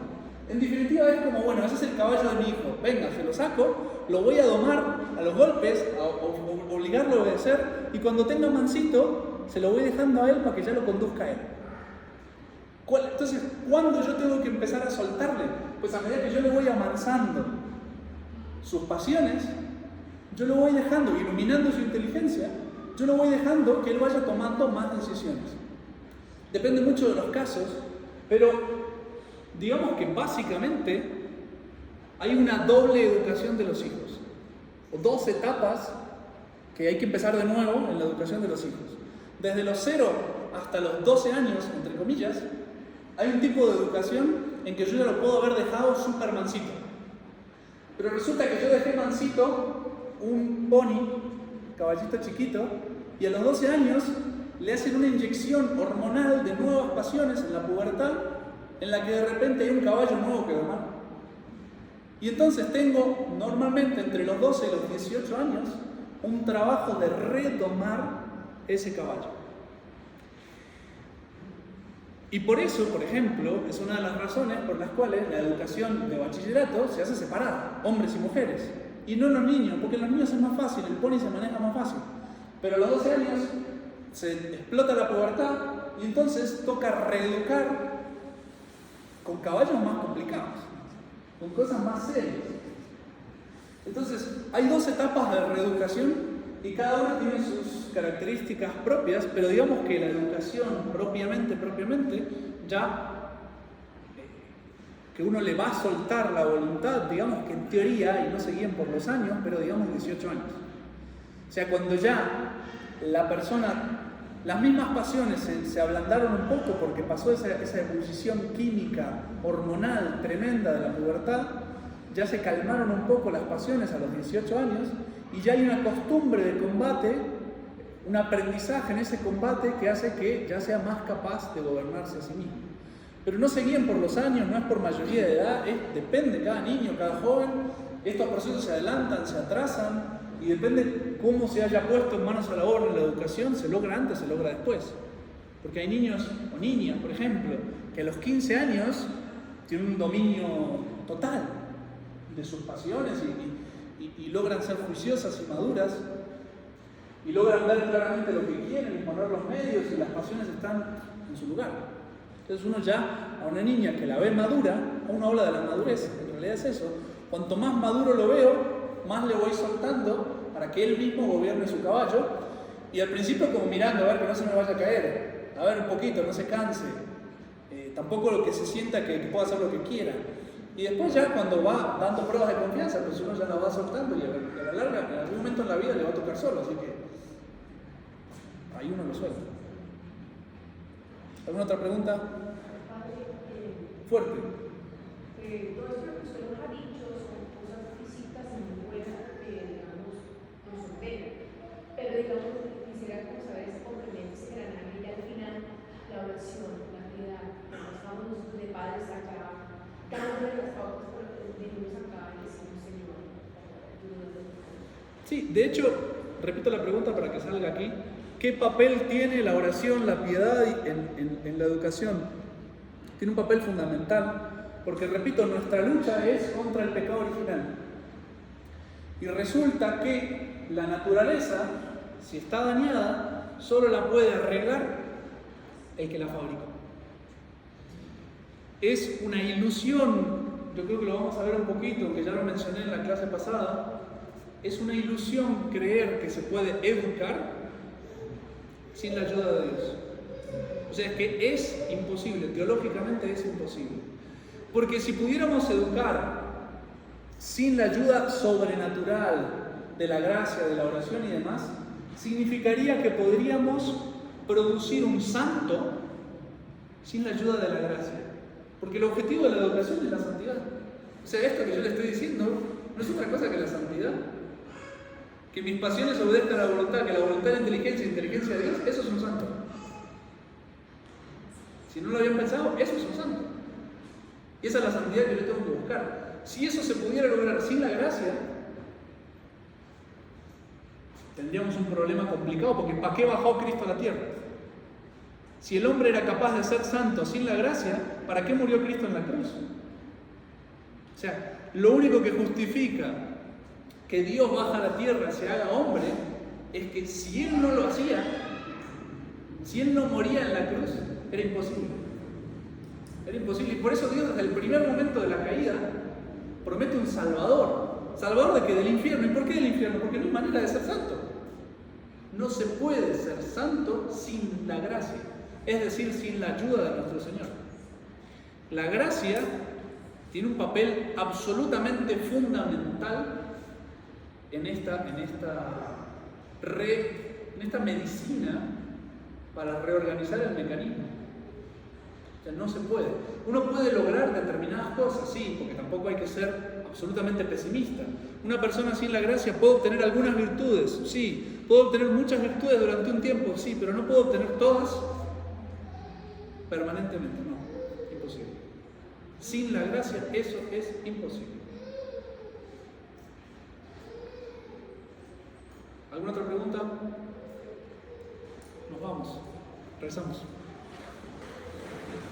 En definitiva es como, bueno, ese es el caballo de mi hijo, venga, se lo saco, lo voy a domar a los golpes, a obligarlo a obedecer, y cuando tenga mansito, se lo voy dejando a él para que ya lo conduzca a él. Entonces, ¿cuándo yo tengo que empezar a soltarle? Pues a medida que yo le voy amansando sus pasiones, yo lo voy dejando, iluminando su inteligencia, yo lo voy dejando que él vaya tomando más decisiones. Depende mucho de los casos, pero digamos que básicamente hay una doble educación de los hijos, o dos etapas que hay que empezar de nuevo en la educación de los hijos. Desde los 0 hasta los 12 años, entre comillas, hay un tipo de educación en que yo ya lo puedo haber dejado súper mansito. Pero resulta que yo dejé mansito un pony, caballito chiquito, y a los 12 años le hacen una inyección hormonal de nuevas pasiones en la pubertad, en la que de repente hay un caballo nuevo que domar. Y entonces tengo normalmente entre los 12 y los 18 años un trabajo de redomar ese caballo. Y por eso, por ejemplo, es una de las razones por las cuales la educación de bachillerato se hace separada, hombres y mujeres. Y no en los niños, porque en los niños es más fácil, el pony se maneja más fácil. Pero a los 12 años se explota la pubertad y entonces toca reeducar con caballos más complicados, con cosas más serias. Entonces, hay 2 etapas de reeducación y cada una tiene sus características propias, pero digamos que la educación propiamente, ya que uno le va a soltar la voluntad, digamos que en teoría, y no se guíen por los años, pero digamos 18 años. O sea, cuando ya la persona, las mismas pasiones se ablandaron un poco porque pasó esa ebullición química, hormonal, tremenda de la pubertad, ya se calmaron un poco las pasiones a los 18 años y ya hay una costumbre de combate, un aprendizaje en ese combate que hace que ya sea más capaz de gobernarse a sí mismo. Pero no se guíen por los años, no es por mayoría de edad, depende cada niño, cada joven. Estos procesos se adelantan, se atrasan y depende cómo se haya puesto en manos a la obra en la educación, se logra antes, se logra después. Porque hay niños o niñas, por ejemplo, que a los 15 años tienen un dominio total de sus pasiones y logran ser juiciosas y maduras y logran ver claramente lo que quieren y poner los medios y las pasiones están en su lugar. Entonces uno ya, a una niña que la ve madura, uno habla de la madurez, en realidad es eso, cuanto más maduro lo veo, más le voy soltando para que él mismo gobierne su caballo y al principio como mirando a ver que no se me vaya a caer, a ver un poquito, no se canse, tampoco lo que se sienta que pueda hacer lo que quiera. Y después ya cuando va dando pruebas de confianza, pues uno ya la va soltando y a la larga, en algún momento en la vida le va a tocar solo, así que ahí uno lo suelta. ¿Alguna otra pregunta? Fuerte. Todo esto que usted nos ha dicho son cosas físicas y muy buenas que, digamos, nos ordenan. Pero, digamos, quisiera saber ese complemento, ese granaje y al final la oración, la piedad, cuando estamos nosotros de padres acá, dándole las pautas por venimos acá y decimos, Señor, Sí, de hecho, repito la pregunta para que salga aquí. ¿Qué papel tiene la oración, la piedad en la educación? Tiene un papel fundamental, porque repito, nuestra lucha es contra el pecado original. Y resulta que la naturaleza, si está dañada, solo la puede arreglar el que la fabricó. Es una ilusión, yo creo que lo vamos a ver un poquito, que ya lo mencioné en la clase pasada, es una ilusión creer que se puede educar sin la ayuda de Dios. O sea, es que es imposible, teológicamente es imposible. Porque si pudiéramos educar sin la ayuda sobrenatural de la gracia, de la oración y demás, significaría que podríamos producir un santo sin la ayuda de la gracia. Porque el objetivo de la educación es la santidad. O sea, esto que yo le estoy diciendo no es otra cosa que la santidad. Que mis pasiones obedezcan a la voluntad, que la voluntad es la inteligencia de Dios, eso es un santo. Si no lo habían pensado, eso es un santo. Y esa es la santidad que yo tengo que buscar. Si eso se pudiera lograr sin la gracia, tendríamos un problema complicado, porque ¿para qué bajó Cristo a la tierra? Si el hombre era capaz de ser santo sin la gracia, ¿para qué murió Cristo en la cruz? O sea, lo único que justifica que Dios baja a la tierra y se haga hombre es que si Él no lo hacía, si Él no moría en la cruz, era imposible. Era imposible. Y por eso Dios desde el primer momento de la caída promete un Salvador. ¿Salvador de qué? Del infierno. ¿Y por qué del infierno? Porque no hay manera de ser santo. No se puede ser santo sin la gracia. Es decir, sin la ayuda de nuestro Señor. La gracia tiene un papel absolutamente fundamental en esta medicina para reorganizar el mecanismo. O sea, no se puede. Uno puede lograr determinadas cosas, sí, porque tampoco hay que ser absolutamente pesimista. Una persona sin la gracia puede obtener algunas virtudes, sí, puede obtener muchas virtudes durante un tiempo, sí, pero no puede obtener todas permanentemente, no, imposible. Sin la gracia eso es imposible. ¿Alguna otra pregunta? Nos vamos, rezamos.